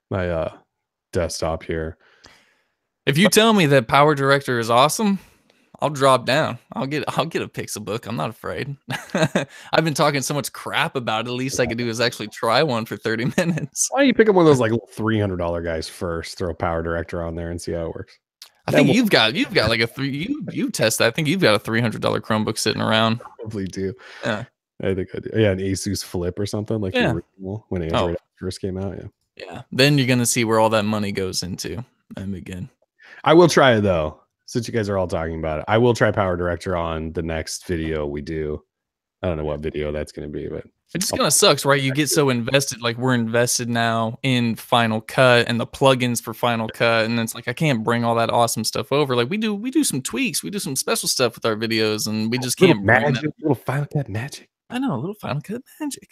S1: my desktop here.
S2: If you tell me that Power Director is awesome, I'll drop down. I'll get a Pixelbook. I'm not afraid. I've been talking so much crap about it. The least I could do is actually try one for 30 minutes.
S1: Why don't you pick up one of those like $300 guys first, throw Power Director on there and see how it works?
S2: I think you've got like you test that. I think you've got a $300 Chromebook sitting around.
S1: Probably do.
S2: Yeah.
S1: I think I do. Yeah, an Asus Flip or something, like the original when Android first came out.
S2: Yeah. Then you're gonna see where all that money goes into. And begin.
S1: I will try it though. Since you guys are all talking about it, I will try Power Director on the next video we do. I don't know what video that's going to be, but
S2: it just kind of sucks, right? You get so invested, like we're invested now in Final Cut and the plugins for Final Cut, and it's like I can't bring all that awesome stuff over. Like we do some tweaks, we do some special stuff with our videos, and we just can't bring that.
S1: Little Final Cut magic.
S2: I know, a little Final Cut magic.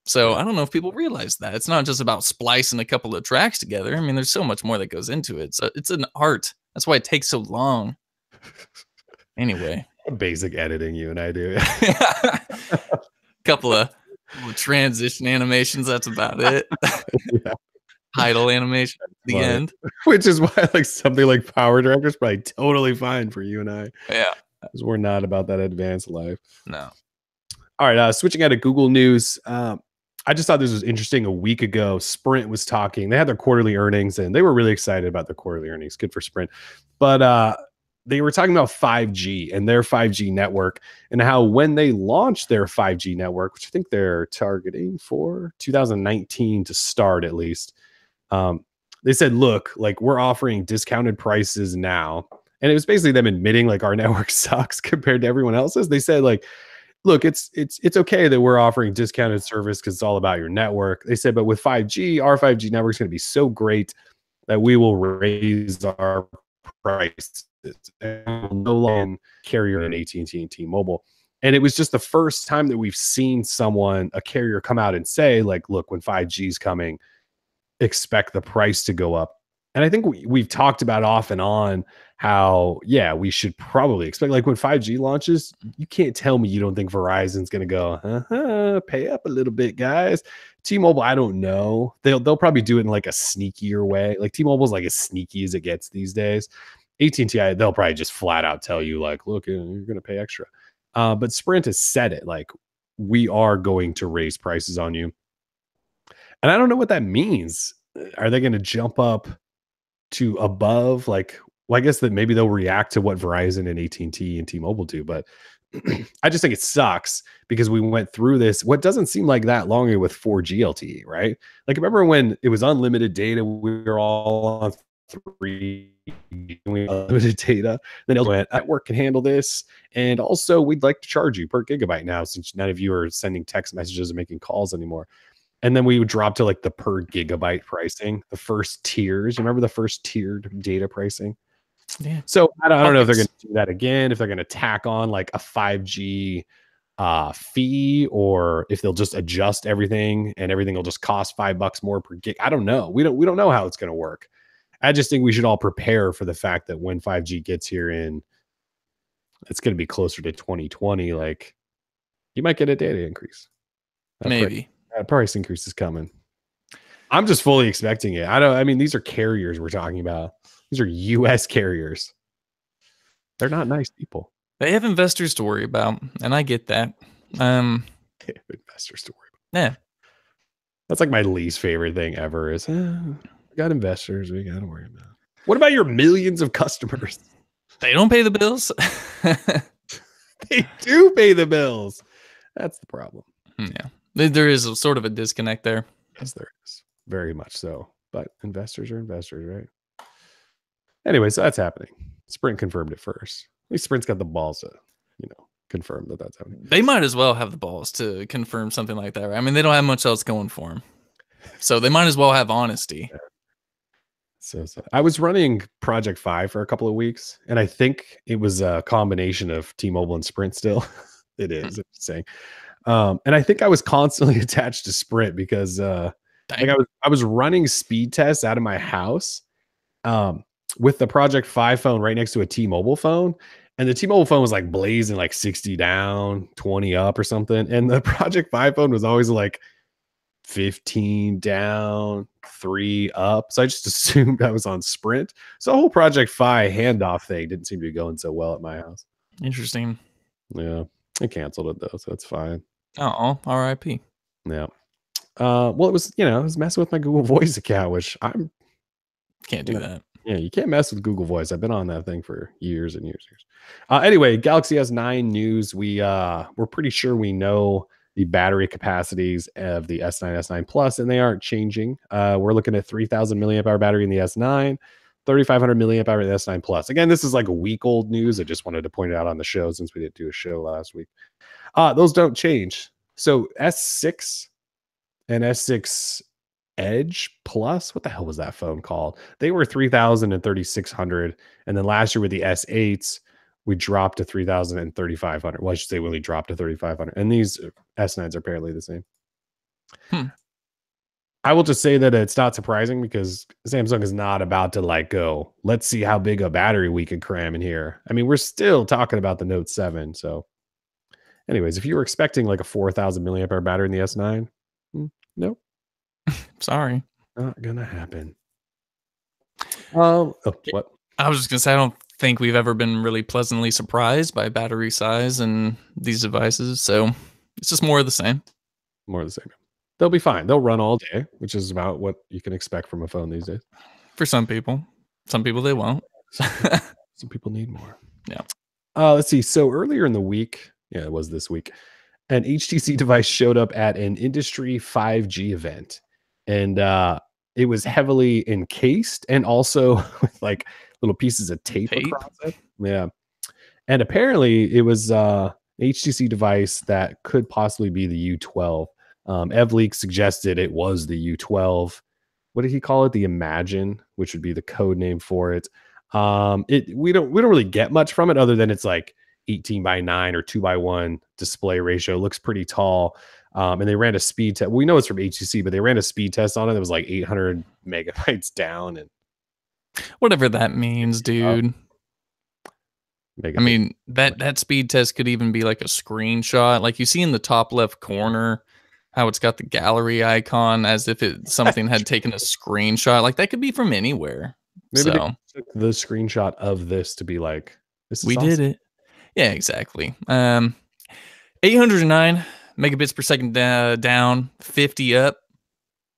S2: So I don't know if people realize that it's not just about splicing a couple of tracks together. I mean, there's so much more that goes into it. So it's an art. That's why it takes so long. Anyway,
S1: basic editing you and I do.
S2: Couple of transition animations. That's about it. Title animation at the end.
S1: Which is why like something like Power Director is probably totally fine for you and I.
S2: Yeah.
S1: Because we're not about that advanced life.
S2: No.
S1: All right. Switching out of Google News. I just thought this was interesting. A week ago, Sprint was talking. They had their quarterly earnings, and they were really excited about their quarterly earnings. Good for Sprint. But they were talking about 5G and their 5G network, and how when they launched their 5G network, which I think they're targeting for 2019 to start at least, they said, look, like we're offering discounted prices now. And it was basically them admitting like our network sucks compared to everyone else's. They said like, look, it's okay that we're offering discounted service because it's all about your network. They said, but with 5G, our 5G network is going to be so great that we will raise our prices. And we'll no longer carrier in AT&T and T-Mobile. And it was just the first time that we've seen a carrier come out and say, like, look, when 5G is coming, expect the price to go up. And I think we've talked about off and on how, yeah, we should probably expect, like when 5G launches, you can't tell me you don't think Verizon's going to go, pay up a little bit, guys. T-Mobile, I don't know. They'll probably do it in like a sneakier way. Like T-Mobile's like as sneaky as it gets these days. AT&T, they'll probably just flat out tell you like, look, you're going to pay extra. But Sprint has said it like, we are going to raise prices on you. And I don't know what that means. Are they going to jump up to above? Like, well, I guess that maybe they'll react to what Verizon and AT&T and T-Mobile do. But I just think it sucks because we went through this, what doesn't seem like that long ago with 4G LTE, right? Like, remember when it was unlimited data, we were all on 3G, unlimited data. Then it went, network can handle this. And also, we'd like to charge you per gigabyte now, since none of you are sending text messages and making calls anymore. And then we would drop to like the per gigabyte pricing, the first tiers. Remember the first tiered data pricing?
S2: Yeah.
S1: So I don't know if they're going to do that again, if they're going to tack on like a 5G fee, or if they'll just adjust everything and everything will just cost $5 more per gig. I don't know. We don't know how it's going to work. I just think we should all prepare for the fact that when 5G gets here it's going to be closer to 2020. Like, you might get a data increase.
S2: Maybe.
S1: Price increase is coming. I'm just fully expecting it. I mean, these are carriers we're talking about. These are US carriers. They're not nice people.
S2: They have investors to worry about, and I get that.
S1: They have investors to worry about.
S2: Yeah.
S1: That's like my least favorite thing ever is, we got investors we got to worry about. What about your millions of customers?
S2: They don't pay the bills.
S1: They do pay the bills. That's the problem.
S2: Yeah. There is a sort of a disconnect there.
S1: Yes, there is. Very much so. But investors are investors, right? Anyway, so that's happening. Sprint confirmed it first. At least Sprint's got the balls to, confirm that that's happening.
S2: They might as well have the balls to confirm something like that, right? I mean, they don't have much else going for them. So they might as well have honesty.
S1: Yeah. So I was running Project 5 for a couple of weeks, and I think it was a combination of T-Mobile and Sprint still. It is, I'm just saying. And I think I was constantly attached to Sprint because like I was running speed tests out of my house with the Project 5 phone right next to a T-Mobile phone. And the T-Mobile phone was like blazing like 60 down, 20 up or something. And the Project 5 phone was always like 15 down, 3 up. So I just assumed I was on Sprint. So the whole Project 5 handoff thing didn't seem to be going so well at my house.
S2: Interesting.
S1: Yeah. I canceled it though, so it's fine.
S2: Oh, RIP.
S1: Yeah. Well, it was, it was messing with my Google Voice account, which
S2: can't do that.
S1: Yeah, you can't mess with Google Voice. I've been on that thing for years and years. Anyway, Galaxy S9 news. We're pretty sure we know the battery capacities of the S9, S9 Plus, and they aren't changing. We're looking at 3,000 milliamp hour battery in the S9, 3,500 milliamp hour in the S9 Plus. Again, this is like a week old news. I just wanted to point it out on the show since we didn't do a show last week. Those don't change. So S6 and S6 Edge Plus, what the hell was that phone called? They were 3,000 and 3,600, and then last year with the S8s, we dropped to 3,000 and 3,500. Well, I should say when we dropped to 3,500, and these S9s are apparently the same. I will just say that it's not surprising because Samsung is not about to like go, let's see how big a battery we can cram in here. I mean, we're still talking about the Note 7. So anyways, if you were expecting like a 4,000 milliamp hour battery in the S9, nope.
S2: Sorry.
S1: Not gonna happen. What?
S2: I was just gonna say, I don't think we've ever been really pleasantly surprised by battery size and these devices. So it's just more of the same.
S1: More of the same. They'll be fine. They'll run all day, which is about what you can expect from a phone these days.
S2: For some people. Some people they won't.
S1: Some people need more.
S2: Yeah.
S1: Let's see. So earlier in the week, it was this week, an HTC device showed up at an industry 5G event. And it was heavily encased and also with like little pieces of tape across it. Yeah. And apparently it was a HTC device that could possibly be the U12. EvLeak suggested it was the U12. What did he call it? The Imagine, which would be the code name for it. We don't really get much from it other than it's like 18:9 or 2:1 display ratio. It looks pretty tall. And they ran a speed test. We know it's from HTC, but they ran a speed test on it that was like 800 megabytes down. And
S2: whatever that means, dude. I mean, that speed test could even be like a screenshot. Like you see in the top left corner how it's got the gallery icon as if something had taken a screenshot. Like that could be from anywhere.
S1: Maybe they
S2: So
S1: took the screenshot of this to be like, this is
S2: we did
S1: awesome.
S2: it. Yeah, exactly. 809 megabits per second down, 50 up.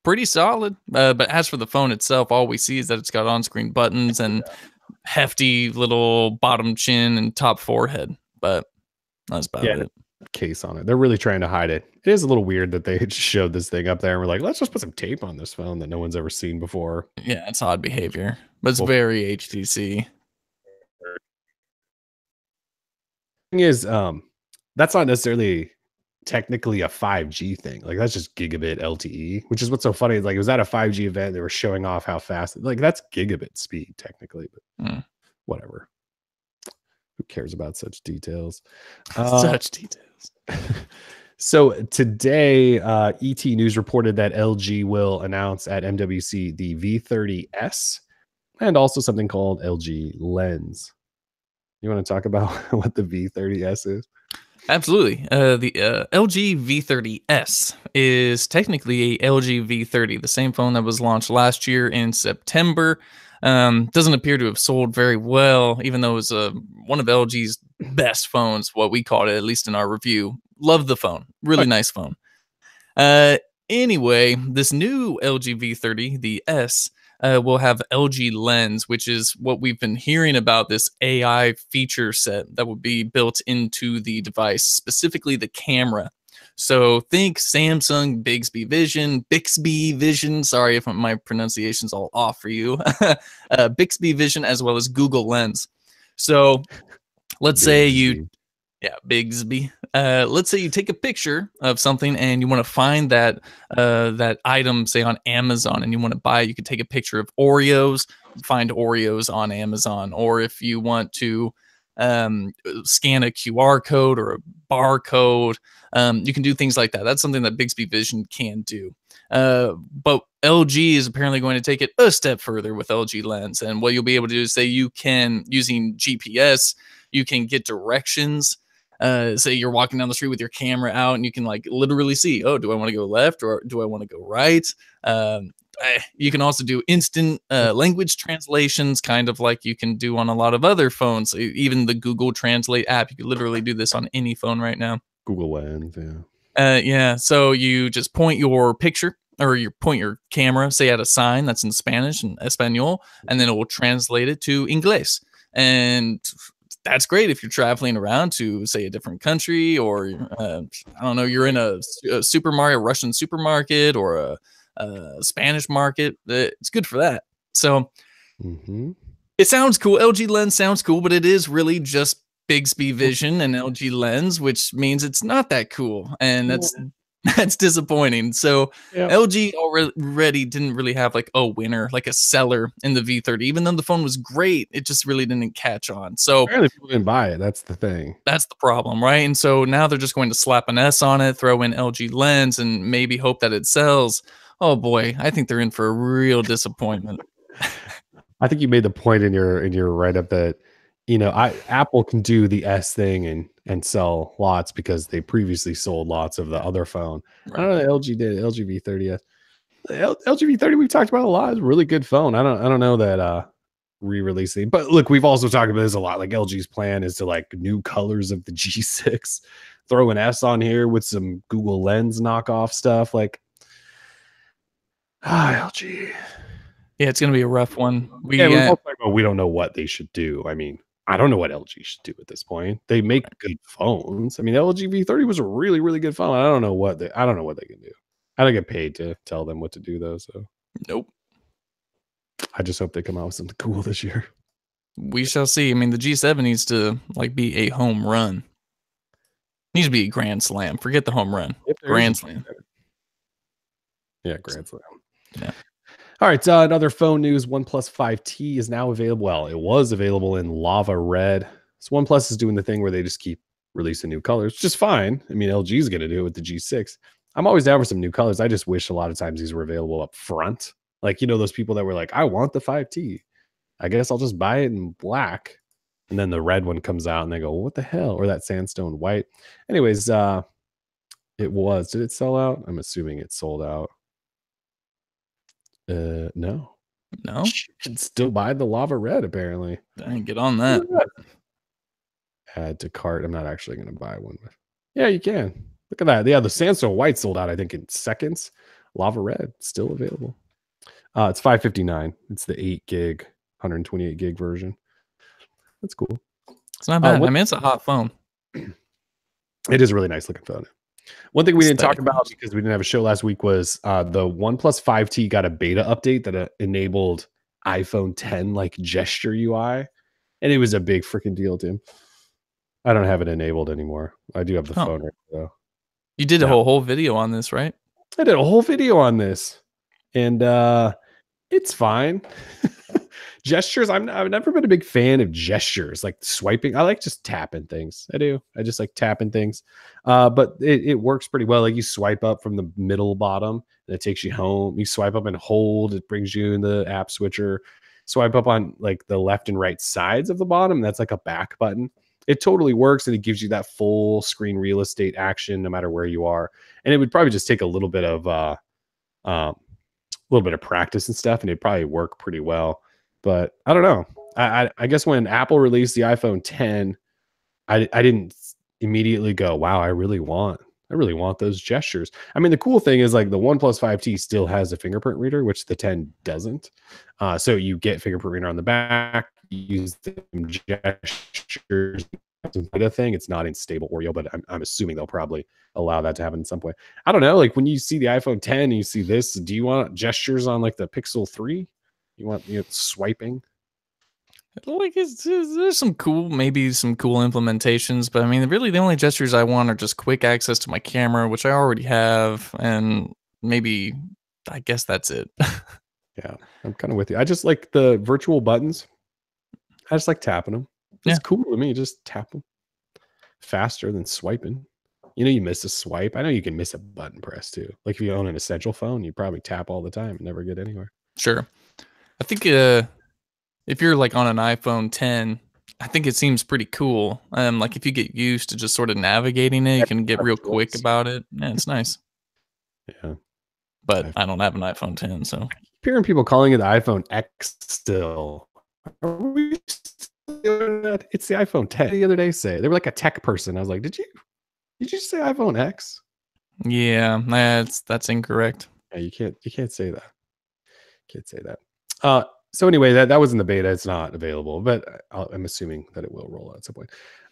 S2: Pretty solid. But as for the phone itself, all we see is that it's got on-screen buttons and hefty little bottom chin and top forehead. But that's about
S1: Yeah,
S2: it.
S1: case on it. They're really trying to hide it. It is a little weird that they just showed this thing up there and we're like, let's just put some tape on this phone that no one's ever seen before.
S2: Yeah, it's odd behavior, but it's
S1: Well,
S2: very HTC.
S1: thing is, that's not necessarily technically a 5G thing. Like that's just gigabit LTE, which is what's so funny. Like it was at a 5G event, they were showing off how fast. Like that's gigabit speed technically, but whatever. Who cares about such details?
S2: Such details.
S1: So today, ET News reported that LG will announce at MWC the V30S and also something called LG Lens. You want to talk about what the V30S is?
S2: Absolutely. The LG V30S is technically a LG V30, the same phone that was launched last year in September. Doesn't appear to have sold very well, even though it was one of LG's best phones, what we called it, at least in our review. Love the phone. Really nice phone. Anyway, this new LG V30, the S, will have LG Lens, which is what we've been hearing about, this AI feature set that will be built into the device, specifically the camera. So think Samsung Bixby Vision. Sorry if my pronunciation's all off for you. Bixby Vision as well as Google Lens. So let's say you Bigsby. Let's say you take a picture of something and you want to find that that item, say on Amazon, and you want to buy it. You could take a picture of Oreos, find Oreos on Amazon, or if you want to scan a QR code or a barcode, you can do things like that. That's something that Bixby Vision can do. But LG is apparently going to take it a step further with LG Lens, and what you'll be able to do is say you can, using GPS, you can get directions. Say you're walking down the street with your camera out and you can like literally see, oh, do I want to go left or do I want to go right? You can also do instant language translations, kind of like you can do on a lot of other phones. Even the Google Translate app, you can literally do this on any phone right now.
S1: Google Lens, yeah.
S2: Yeah. So you just point your picture or you point your camera, say at a sign that's in Spanish and Espanol, and then it will translate it to English. And that's great if you're traveling around to, say, a different country, or I don't know, you're in a Russian supermarket, or a Spanish market. It's good for that. So it sounds cool. LG Lens sounds cool, but it is really just Bixby Vision and LG Lens, which means it's not that cool, and that's disappointing. So LG already didn't really have like a winner, like a seller in the V30. Even though the phone was great, it just really didn't catch on. So
S1: apparently people didn't buy it. That's the thing.
S2: That's the problem, right? And so now they're just going to slap an S on it, throw in LG Lens, and maybe hope that it sells. Oh boy, I think they're in for a real disappointment.
S1: I think you made the point in your write-up that, you know, Apple can do the S thing and sell lots because they previously sold lots of the other phone. Right. I don't know. LG did LG V30S. LG V30 we've talked about a lot. It's a really good phone. I don't know that re-releasing, but look, we've also talked about this a lot. Like LG's plan is to like new colors of the G6, throw an S on here with some Google Lens knockoff stuff. Like, LG.
S2: Yeah, it's gonna be a rough one.
S1: We don't know what they should do. I mean, I don't know what LG should do at this point. They make good phones. I mean, LG V30 was a really, really good phone. I don't know what they can do. I don't get paid to tell them what to do though. So
S2: nope.
S1: I just hope they come out with something cool this year.
S2: We shall see. I mean, the G7 needs to like be a home run. Needs to be a grand slam. Forget the home run. Grand slam.
S1: Yeah, grand slam.
S2: Yeah.
S1: All right, another phone news. OnePlus 5T is now available. Well, it was available in lava red. So OnePlus is doing the thing where they just keep releasing new colors, which is fine. I mean, LG is going to do it with the G6. I'm always down for some new colors. I just wish a lot of times these were available up front. Like, you know, those people that were like, I want the 5T. I guess I'll just buy it in black. And then the red one comes out and they go, what the hell? Or that sandstone white. Anyways, it was. Did it sell out? I'm assuming it sold out. No.
S2: No,
S1: You can still buy the lava red, apparently.
S2: I didn't get on that.
S1: Add to cart. I'm not actually going to buy one. Yeah, you can. Look at that. Yeah, the sandstone white sold out, I think, in seconds. Lava red still available. It's $559. It's the 8 gig, 128 gig version. That's cool.
S2: It's not bad. I mean, it's a hot phone.
S1: It is a really nice looking phone. One thing we didn't talk
S2: Aesthetic.
S1: about because we didn't have a show last week was the OnePlus 5T got a beta update that enabled iPhone 10 like gesture UI, and it was a big freaking deal, Tim. I don't have it enabled anymore. I do have the phone right now, though.
S2: You did a whole video on this, right?
S1: I did a whole video on this, and it's fine. Gestures. I've never been a big fan of gestures, like swiping. I like just tapping things. I do. I just like tapping things. But it works pretty well. Like you swipe up from the middle bottom, and it takes you home. You swipe up and hold, it brings you in the app switcher. Swipe up on like the left and right sides of the bottom. That's like a back button. It totally works, and it gives you that full screen real estate action no matter where you are. And it would probably just take a little bit of practice and stuff, and it'd probably work pretty well. But I don't know. I guess when Apple released the iPhone 10, I didn't immediately go, wow, I really want those gestures. I mean, the cool thing is like the OnePlus 5T still has a fingerprint reader, which the 10 doesn't. So you get fingerprint reader on the back, you use the gestures thing. It's not in stable Oreo, but I'm assuming they'll probably allow that to happen at some point. I don't know. Like when you see the iPhone 10 and you see this, do you want gestures on like the Pixel 3? You want swiping?
S2: Like there's some cool implementations, but I mean, really the only gestures I want are just quick access to my camera, which I already have, and maybe I guess that's it.
S1: Yeah, I'm kind of with you. I just like the virtual buttons. I just like tapping them. It's cool to me. Just tap them faster than swiping. You miss a swipe. I know you can miss a button press too. Like if you own an essential phone, you probably tap all the time and never get anywhere.
S2: Sure. I think if you're like on an iPhone 10, I think it seems pretty cool. Like if you get used to just sort of navigating it, you can get real quick about it. Yeah, it's nice.
S1: Yeah.
S2: But I don't have an iPhone 10, so
S1: I keep hearing people calling it the iPhone X still. Are we still doing that? It's the iPhone 10. The other day they were like a tech person. I was like, did you say iPhone X?
S2: Yeah, that's incorrect.
S1: Yeah, you can't say that. Can't say that. So anyway, that was in the beta. It's not available, but I'm assuming that it will roll out at some point.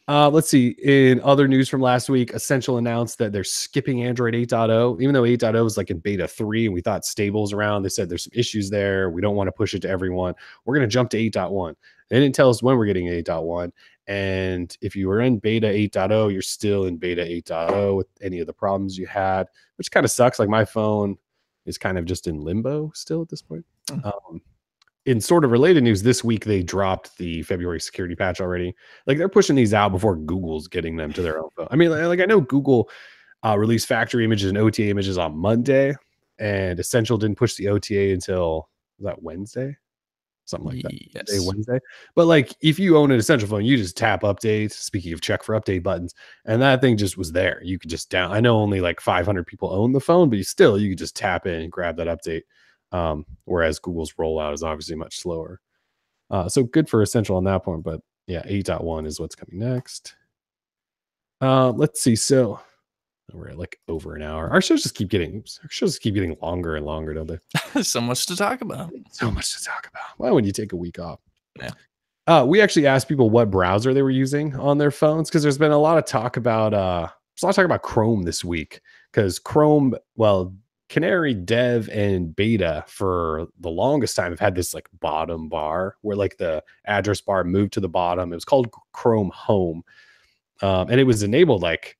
S1: Let's see. In other news from last week, Essential announced that they're skipping Android 8.0, even though 8.0 is like in beta 3 and we thought stable's around. They said there's some issues there. We don't want to push it to everyone. We're going to jump to 8.1. They didn't tell us when we're getting 8.1. And if you were in beta 8.0, you're still in beta 8.0 with any of the problems you had, which kind of sucks. Like my phone is kind of just in limbo still at this point. In sort of related news, this week they dropped the February security patch already. Like they're pushing these out before Google's getting them to their own phone. I mean, like I know Google released factory images and OTA images on Monday, and Essential didn't push the OTA until was that Wednesday, something like that.
S2: Yes.
S1: Wednesday. But like if you own an Essential phone, you just tap update. Speaking of check for update buttons, and that thing just was there. You could just I know only like 500 people own the phone, but you could just tap in and grab that update. Whereas Google's rollout is obviously much slower. So good for Essential on that point, but yeah, 8.1 is what's coming next. Let's see. So we're at like over an hour. Our shows just keep getting longer and longer, don't they?
S2: So much to talk about.
S1: Why would you take a week off?
S2: Yeah.
S1: We actually asked people what browser they were using on their phones because there's been a lot of talk about Chrome this week because Chrome, Canary, Dev, and Beta for the longest time have had this like bottom bar where like the address bar moved to the bottom. It was called Chrome Home, and it was enabled like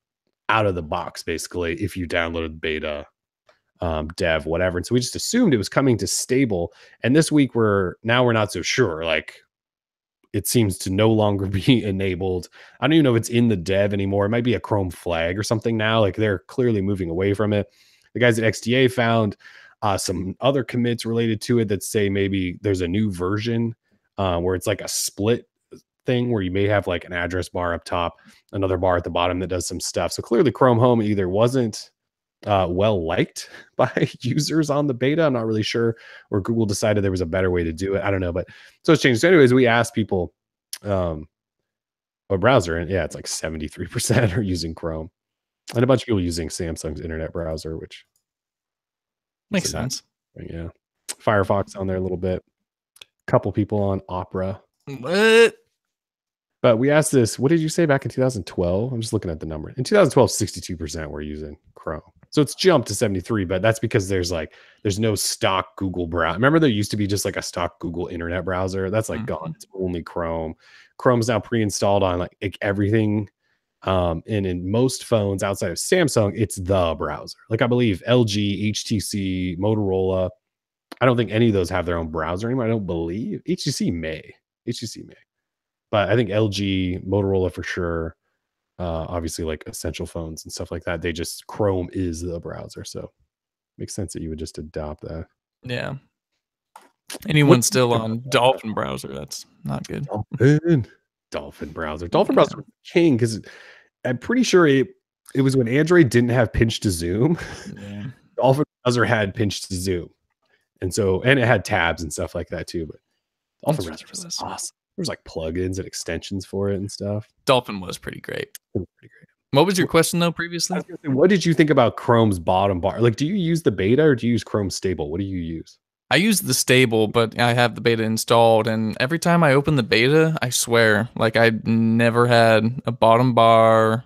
S1: out of the box basically if you downloaded Beta, Dev, whatever. And so we just assumed it was coming to stable. And this week we're not so sure. Like it seems to no longer be enabled. I don't even know if it's in the Dev anymore. It might be a Chrome flag or something now. Like they're clearly moving away from it. The guys at XDA found some other commits related to it that say maybe there's a new version where it's like a split thing where you may have like an address bar up top, another bar at the bottom that does some stuff. So clearly Chrome Home either wasn't well liked by users on the beta. I'm not really sure, or Google decided there was a better way to do it. I don't know, but so it's changed. So anyways, we asked people what browser, and yeah, it's like 73% are using Chrome, and a bunch of people using Samsung's internet browser, which
S2: makes sense.
S1: Yeah, Firefox on there a little bit. A couple people on Opera.
S2: What?
S1: But we asked this, what did you say back in 2012? I'm just looking at the number. In 2012, 62% were using Chrome. So it's jumped to 73, but that's because there's no stock Google browser. Remember there used to be just like a stock Google internet browser? That's like gone. It's only Chrome. Chrome's now pre-installed on like everything. And in most phones outside of Samsung, it's the browser. Like I believe LG, HTC, Motorola, I don't think any of those have their own browser anymore. I don't believe. HTC may. But I think LG, Motorola for sure, obviously like essential phones and stuff like that, they just Chrome is the browser. So makes sense that you would just adopt that.
S2: Yeah. Anyone still on Dolphin browser, that's not good.
S1: Dolphin browser. Dolphin browser was king because I'm pretty sure it was when Android didn't have pinch to zoom.
S2: Yeah.
S1: Dolphin browser had pinch to zoom. And it had tabs and stuff like that too. But Dolphin browser was awesome. There's like plugins and extensions for it and stuff.
S2: Dolphin was pretty great. What was your question though previously?
S1: What did you think about Chrome's bottom bar? Like, do you use the beta or do you use Chrome stable? What do you use?
S2: I use the stable, but I have the beta installed, and every time I open the beta, I swear, like I never had a bottom bar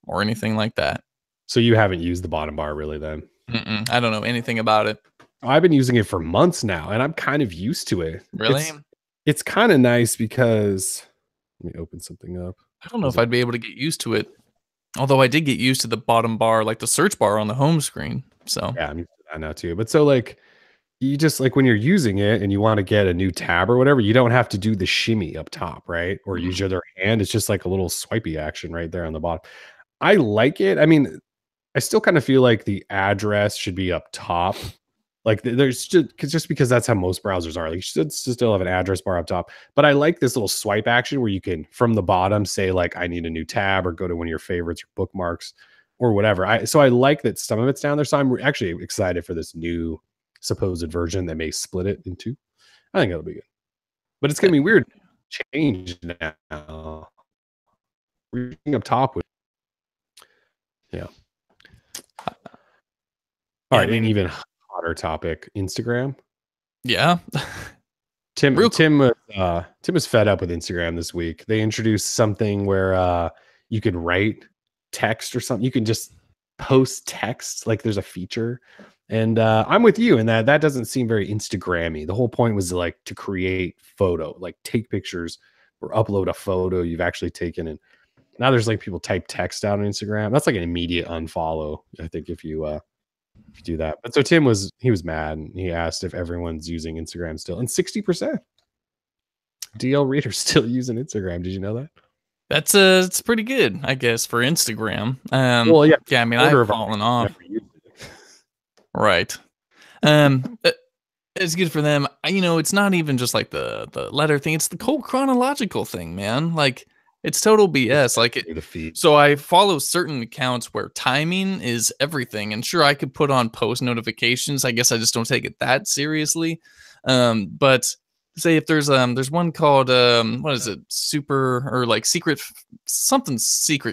S2: or anything like that.
S1: So you haven't used the bottom bar really then?
S2: I don't know anything about it.
S1: I've been using it for months now, and I'm kind of used to it.
S2: Really?
S1: It's kind of nice because let me open something up.
S2: I don't know if I'd be able to get used to it. Although I did get used to the bottom bar, like the search bar on the home screen. So
S1: yeah, I'm used to that now too. But so like you just like when you're using it and you want to get a new tab or whatever, you don't have to do the shimmy up top, right? Or use your other hand. It's just like a little swipey action right there on the bottom. I like it. I mean, I still kind of feel like the address should be up top. Like there's just because that's how most browsers are. Like you should still have an address bar up top. But I like this little swipe action where you can from the bottom say like I need a new tab or go to one of your favorites or bookmarks or whatever. So I like that some of it's down there. So I'm actually excited for this new supposed version that may split it in two. I think that'll be good. But it's gonna be weird to change now. Reaching up top with all right, and even hotter topic, Instagram.
S2: Yeah.
S1: Tim was fed up with Instagram this week. They introduced something where you can write text or something. You can just post text, like there's a feature. And I'm with you in that doesn't seem very Instagram-y. The whole point was like to create photo, like take pictures or upload a photo you've actually taken. And now there's like people type text out on Instagram. That's like an immediate unfollow, I think, if you do that. But so Tim was mad and he asked if everyone's using Instagram still, and 60% DL readers still using Instagram. Did you know that?
S2: That's it's pretty good, I guess, for Instagram.
S1: Well, yeah.
S2: I mean, I've fallen off. Right. It's good for them. It's not even just like the letter thing. It's the whole chronological thing, man. Like it's total BS. Like so I follow certain accounts where timing is everything. And sure, I could put on post notifications. I guess I just don't take it that seriously. But say if there's one called what is it? Super or like secret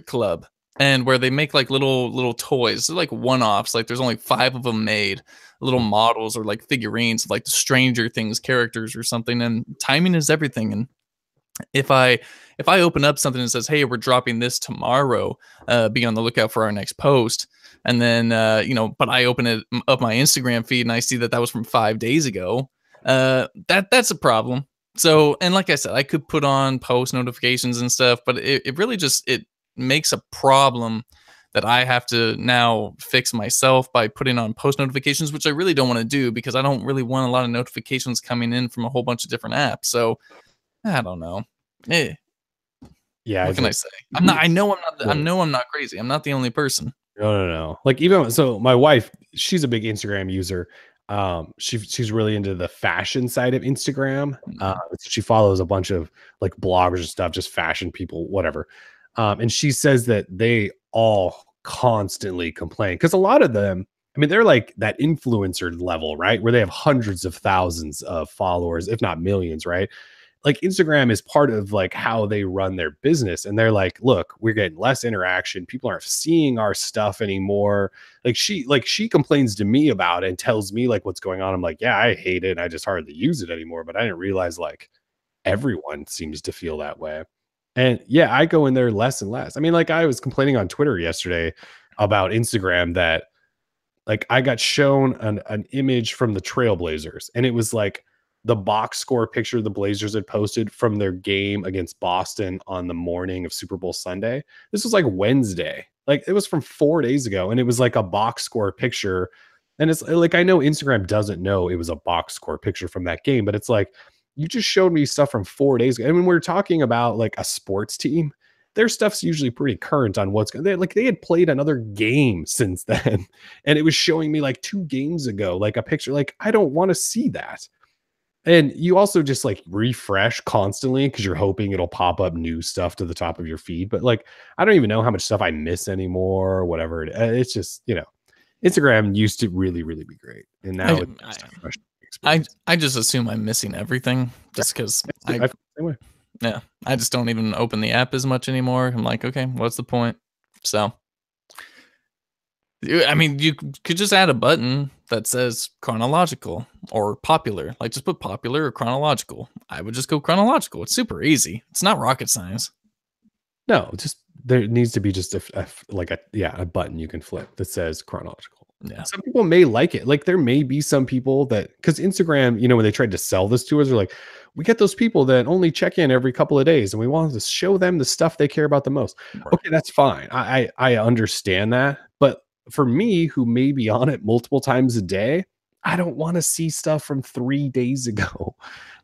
S2: club. And where they make like little toys. They're like one-offs. Like there's only 5 of them made. Little models or like figurines of like the Stranger Things characters or something. And timing is everything. And if I open up something that says, hey, we're dropping this tomorrow, be on the lookout for our next post. And then, but I open it up my Instagram feed and I see that was from 5 days ago. That's a problem. So, and like I said, I could put on post notifications and stuff, but it really just, it makes a problem that I have to now fix myself by putting on post notifications, which I really don't want to do because I don't really want a lot of notifications coming in from a whole bunch of different apps. So I don't know.
S1: Yeah.
S2: What can I say? I'm not crazy. I'm not the only person.
S1: No. Like so my wife, she's a big Instagram user. She's really into the fashion side of Instagram. She follows a bunch of like bloggers and stuff, just fashion people, whatever. And she says that they all constantly complain, because a lot of them, I mean, they're like that influencer level, right? Where they have hundreds of thousands of followers, if not millions, right? Like Instagram is part of like how they run their business. And they're like, look, we're getting less interaction. People aren't seeing our stuff anymore. She complains to me about it and tells me like what's going on. I'm like, yeah, I hate it. I just hardly use it anymore. But I didn't realize like everyone seems to feel that way. And yeah, I go in there less and less. I mean, like I was complaining on Twitter yesterday about Instagram that like I got shown an image from the Trailblazers, and it was like the box score picture the Blazers had posted from their game against Boston on the morning of Super Bowl Sunday. This was like Wednesday. Like it was from 4 days ago, and it was like a box score picture. And it's like I know Instagram doesn't know it was a box score picture from that game, but it's like you just showed me stuff from 4 days ago. And when we're talking about like a sports team, their stuff's usually pretty current on what's going. They had played another game since then, and it was showing me like 2 games ago, like a picture. Like I don't want to see that. And you also just like refresh constantly because you're hoping it'll pop up new stuff to the top of your feed. But like I don't even know how much stuff I miss anymore, or whatever. It's just Instagram used to really really be great, and now it's just a frustrating experience.
S2: I just assume I'm missing everything just because
S1: I feel the same way.
S2: Yeah, I just don't even open the app as much anymore. I'm like, okay, what's the point? So, I mean, you could just add a button that says chronological or popular. Like, just put popular or chronological. I would just go chronological. It's super easy. It's not rocket science.
S1: No, just there needs to be just a button you can flip that says chronological.
S2: Yeah.
S1: Some people may like it. Like there may be some people that, because Instagram, when they tried to sell this to us, they're like, we get those people that only check in every couple of days and we want to show them the stuff they care about the most.
S2: Right.
S1: Okay, that's fine. I understand that. But for me, who may be on it multiple times a day, I don't want to see stuff from 3 days ago.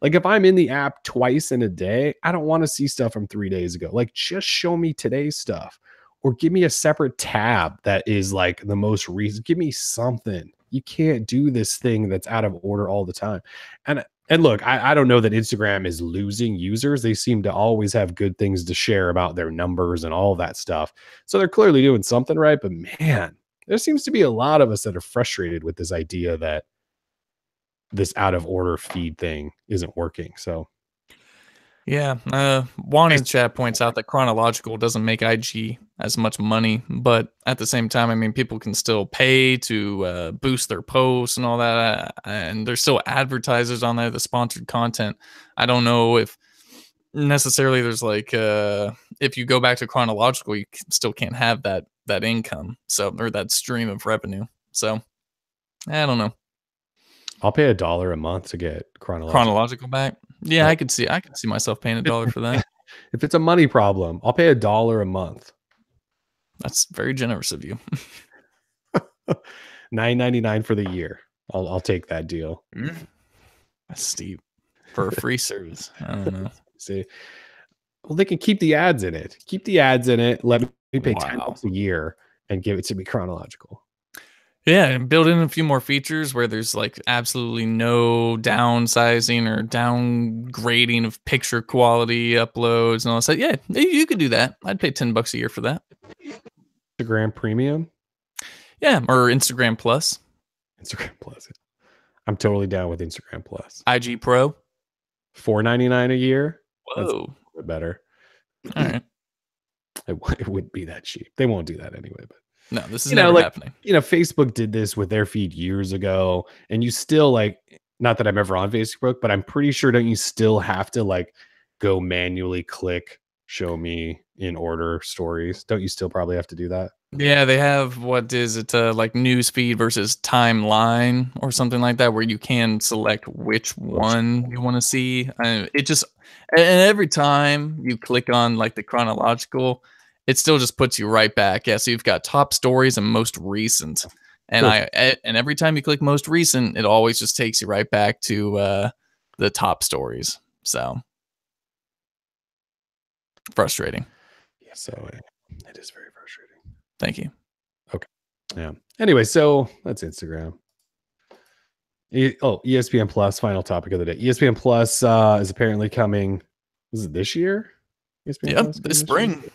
S1: Like if I'm in the app twice in a day, I don't want to see stuff from 3 days ago. Like just show me today's stuff, or give me a separate tab that is like the most recent. Give me something. You can't do this thing that's out of order all the time. And look, I don't know that Instagram is losing users. They seem to always have good things to share about their numbers and all that stuff. So they're clearly doing something right. But man, there seems to be a lot of us that are frustrated with this idea that this out of order feed thing isn't working. So
S2: yeah, Juan in chat points out that chronological doesn't make IG as much money, but at the same time, I mean, people can still pay to boost their posts and all that, and there's still advertisers on there, the sponsored content. I don't know if necessarily there's like if you go back to chronological, you still can't have that income, so, or that stream of revenue. So I don't know.
S1: I'll pay $1 a month to get
S2: chronological back. Yeah, I could see myself paying $1 for that.
S1: If it's a money problem, I'll pay $1 a month.
S2: That's very generous of you.
S1: $9.99 for the year. I'll take that deal.
S2: That's steep for a free service. I don't know.
S1: See, well, they can keep the ads in it. Keep the ads in it. Let me pay $10 a year and give it to me chronological.
S2: Yeah, and build in a few more features where there's like absolutely no downsizing or downgrading of picture quality uploads and all that. Yeah, you could do that. I'd pay $10 a year for that.
S1: Instagram Premium?
S2: Yeah, or Instagram Plus.
S1: Instagram Plus. I'm totally down with Instagram Plus.
S2: IG Pro?
S1: $4.99 a year?
S2: Whoa.
S1: That's a little bit better.
S2: All right.
S1: It wouldn't be that cheap. They won't do that anyway, but
S2: no, this is never happening.
S1: Facebook did this with their feed years ago, and you still not that I'm ever on Facebook, but I'm pretty sure don't you still have to like go manually click show me in order stories? Don't you still probably have to do that?
S2: Yeah, they have, what is it, like news feed versus timeline or something like that, where you can select which one you want to see. It just, and every time you click on like the chronological, it still just puts you right back. Yeah, so you've got top stories and most recent. And and every time you click most recent, it always just takes you right back to the top stories. So frustrating.
S1: Yeah, so it is very frustrating.
S2: Thank you.
S1: Okay. Yeah. Anyway, so that's Instagram. ESPN Plus, final topic of the day. ESPN Plus is apparently coming. Is it this year?
S2: Yep, this spring.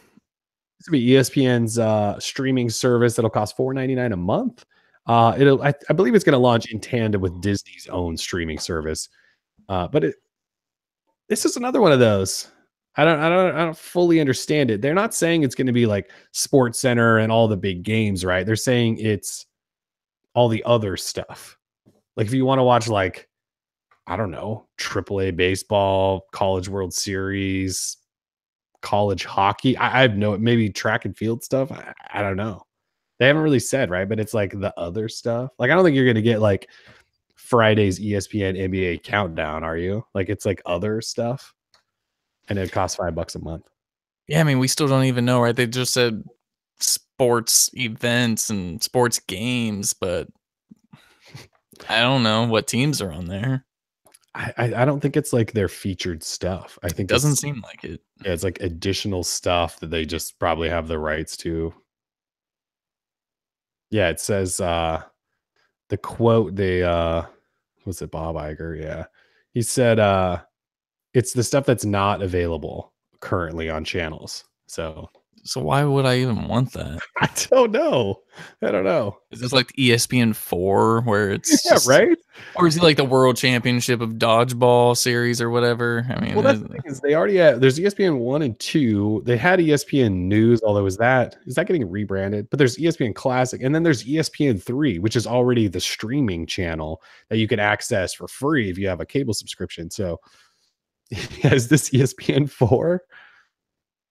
S1: This will be ESPN's streaming service that'll cost $4.99 a month. I believe it's going to launch in tandem with Disney's own streaming service. But this is another one of those. I don't fully understand it. They're not saying it's going to be like Sports Center and all the big games, right? They're saying it's all the other stuff. Like if you want to watch like, I don't know, AAA baseball, College World Series, college hockey. I have no, maybe track and field stuff. I don't know. They haven't really said, right? But it's like the other stuff. Like I don't think you're going to get like Friday's ESPN NBA countdown, are you? Like it's like other stuff, and it costs $5 a month.
S2: Yeah, I mean, we still don't even know, right? They just said sports events and sports games, but I don't know what teams are on there.
S1: I don't think it's like their featured stuff. I think
S2: Doesn't seem like it.
S1: Yeah, it's like additional stuff that they just probably have the rights to. Yeah, it says the quote they was it Bob Iger? Yeah. He said it's the stuff that's not available currently on channels. So
S2: why would I even want that?
S1: I don't know.
S2: Is this like the ESPN4 where it's
S1: yeah, right?
S2: Or is it like the World Championship of Dodgeball series or whatever? I mean,
S1: well, that's the thing is they already have, there's ESPN 1 and 2. They had ESPN News, although is that getting rebranded? But there's ESPN Classic, and then there's ESPN 3, which is already the streaming channel that you can access for free if you have a cable subscription. So is this ESPN 4?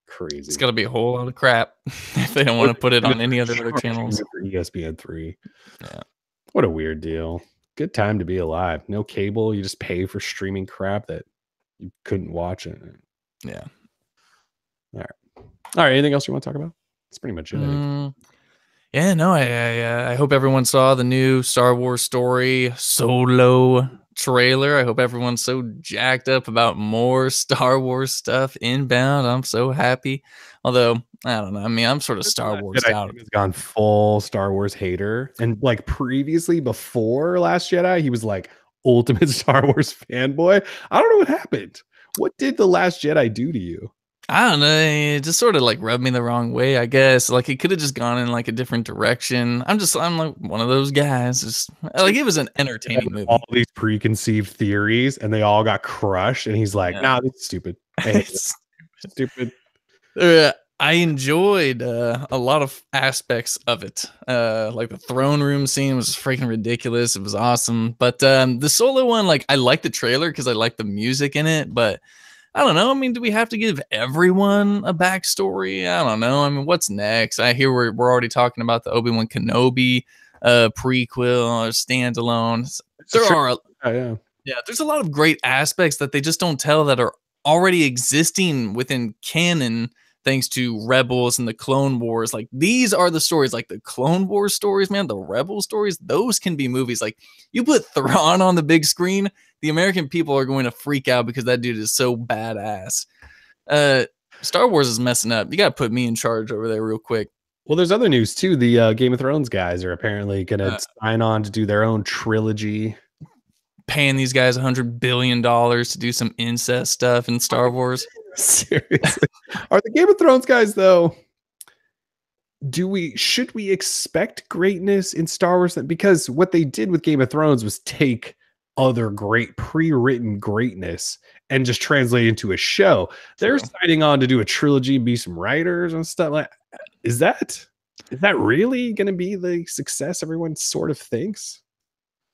S1: Crazy.
S2: It's got to be a whole lot of crap if they don't want to put it on any other channels.
S1: For ESPN 3.
S2: Yeah.
S1: What a weird deal. Good time to be alive. No cable. You just pay for streaming crap that you couldn't watch it.
S2: Yeah.
S1: All right. Anything else you want to talk about? That's pretty much it. I think.
S2: Yeah, no, I hope everyone saw the new Star Wars story Solo trailer. I hope everyone's so jacked up about more Star Wars stuff inbound. I'm so happy. Although, I don't know. I mean, I'm sort of Star Wars out.
S1: He's gone full Star Wars hater. And like previously, before Last Jedi, he was like ultimate Star Wars fanboy. I don't know what happened. What did The Last Jedi do to you?
S2: I don't know. It just sort of like rubbed me the wrong way, I guess. Like it could have just gone in like a different direction. I'm like one of those guys. Just like it was an entertaining movie.
S1: All these preconceived theories, and they all got crushed. And he's like, "Nah, this is stupid. It's stupid."
S2: I enjoyed a lot of aspects of it. Like the throne room scene was freaking ridiculous. It was awesome. But the Solo one, like I like the trailer because I like the music in it, but I don't know. I mean, do we have to give everyone a backstory? I don't know. I mean, what's next? I hear we're already talking about the Obi-Wan Kenobi prequel or standalone. There's a lot of great aspects that they just don't tell that are already existing within canon thanks to Rebels and the Clone Wars. Like these are the stories, like the Clone Wars stories, man, the Rebel stories, those can be movies. Like you put Thrawn on the big screen, the American people are going to freak out because that dude is so badass. Star Wars is messing up. You got to put me in charge over there real quick.
S1: Well, there's other news too. The Game of Thrones guys are apparently going to sign on to do their own trilogy.
S2: Paying these guys $100 billion to do some incest stuff in Star Wars.
S1: Seriously. Are the Game of Thrones guys though? Should we expect greatness in Star Wars? Because what they did with Game of Thrones was take other great pre-written greatness and just translate into a show. They're signing on to do a trilogy, be some writers and stuff. Like, is that really going to be the success everyone sort of thinks?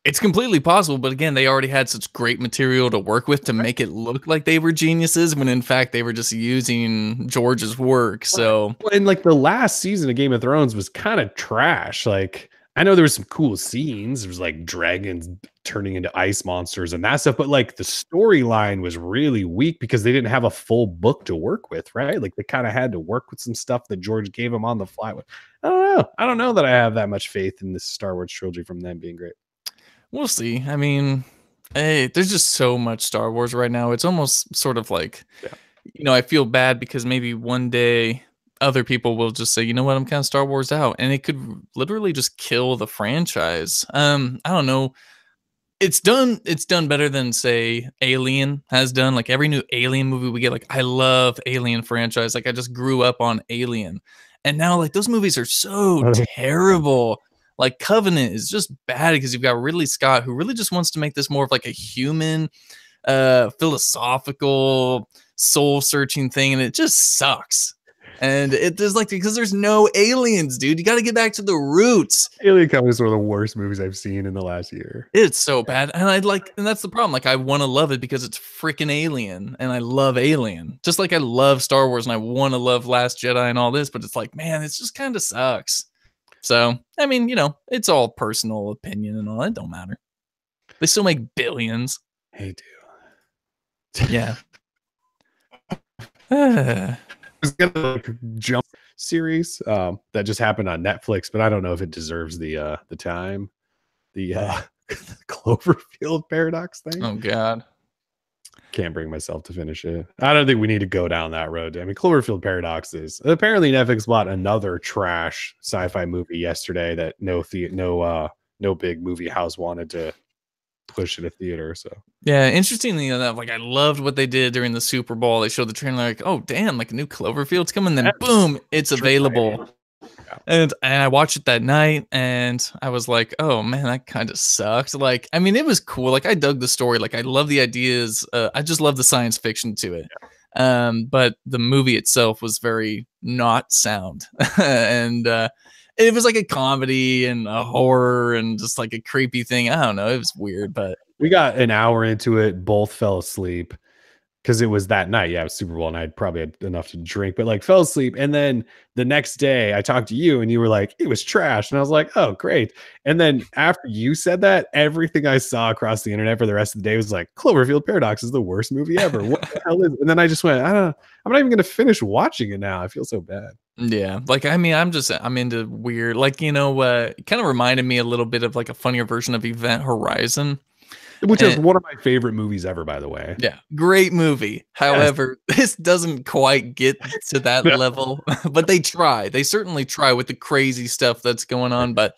S2: It's completely possible, but again, they already had such great material to work with to make it look like they were geniuses when in fact they were just using George's work. So,
S1: and like the last season of Game of Thrones was kind of trash. Like I know there was some cool scenes. There was like dragons turning into ice monsters and that stuff, but like the storyline was really weak because they didn't have a full book to work with, right? Like they kind of had to work with some stuff that George gave them on the fly. I don't know. I don't know that I have that much faith in this Star Wars trilogy from them being great.
S2: We'll see. I mean, hey, there's just so much Star Wars right now. It's almost sort of like, I feel bad because maybe one day other people will just say, you know what, I'm kind of Star Wars out. And it could literally just kill the franchise. I don't know. It's done better than say Alien has done. Like every new Alien movie we get, like I love Alien franchise. Like I just grew up on Alien. And now like those movies are so terrible. Like Covenant is just bad because you've got Ridley Scott, who really just wants to make this more of like a human, philosophical, soul searching thing, and it just sucks. And there's like, because there's no aliens, dude. You got to get back to the roots.
S1: Alien Covenant is one of the worst movies I've seen in the last year.
S2: It's so bad. And and that's the problem. Like, I want to love it because it's freaking Alien, and I love Alien. Just like I love Star Wars and I want to love Last Jedi and all this, but it's like, man, it's just kind of sucks. So, I mean, you know, it's all personal opinion and all. It don't matter. They still make billions.
S1: They do.
S2: Yeah.
S1: Was gonna like jump series that just happened on Netflix, but I don't know if it deserves the time. The Cloverfield paradox thing.
S2: Oh God.
S1: Can't bring myself to finish it. I don't think we need to go down that road. I mean, Cloverfield paradox is apparently Netflix bought another trash sci-fi movie yesterday that no big movie house wanted to push in a theater. So
S2: yeah, interestingly enough, like I loved what they did during the Super Bowl. They showed the trailer, like, oh damn, like a new Cloverfield's coming, then boom, it's available. And I watched it that night, and I was like, oh man, that kind of sucks. Like, I mean, it was cool. Like, I dug the story. Like, I love the ideas. I just love the science fiction to it. But the movie itself was very not sound, and it was like a comedy and a horror and just like a creepy thing. I don't know. It was weird, but
S1: we got an hour into it. Both fell asleep because it was that night. Yeah, it was Super Bowl, and I probably had enough to drink, but like fell asleep. And then the next day I talked to you and you were like, it was trash. And I was like, oh, great. And then after you said that, everything I saw across the internet for the rest of the day was like, Cloverfield Paradox is the worst movie ever. What the hell is it? And then I just went, I'm not even going to finish watching it now. I feel so bad.
S2: Yeah, like I mean, I'm into weird, like, you know, it kind of reminded me a little bit of like a funnier version of Event Horizon,
S1: which is one of my favorite movies ever, by the way.
S2: Yeah, great movie. However, this doesn't quite get to that level, but they try. They certainly try with the crazy stuff that's going on. But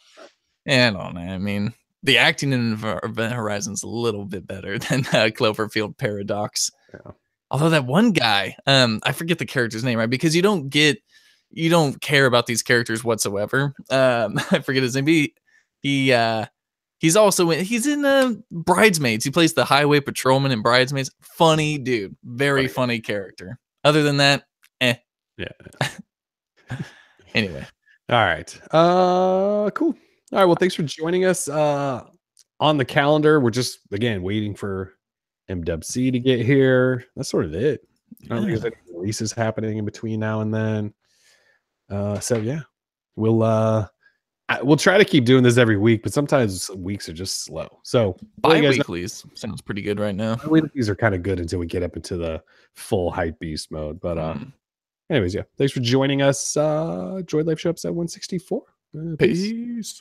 S2: I don't know. I mean, the acting in Event Horizon is a little bit better than Cloverfield Paradox. Yeah. Although that one guy, I forget the character's name, right? Because you don't care about these characters whatsoever. I forget his name. He's in Bridesmaids. He plays the highway patrolman in Bridesmaids. Funny dude, very funny character. Other than that, Yeah. Anyway.
S1: All right. Cool. All right. Well, thanks for joining us. On the calendar, we're just again waiting for MWC to get here. That's sort of it. I don't think there's any releases happening in between now and then. So yeah, we'll try to keep doing this every week, but sometimes weeks are just slow. So
S2: bi-weeklies sounds pretty good right now.
S1: Bi-weeklies are kind of good until we get up into the full hype beast mode. But anyways, yeah, thanks for joining us. Droid Life Show episode 164.
S2: Peace.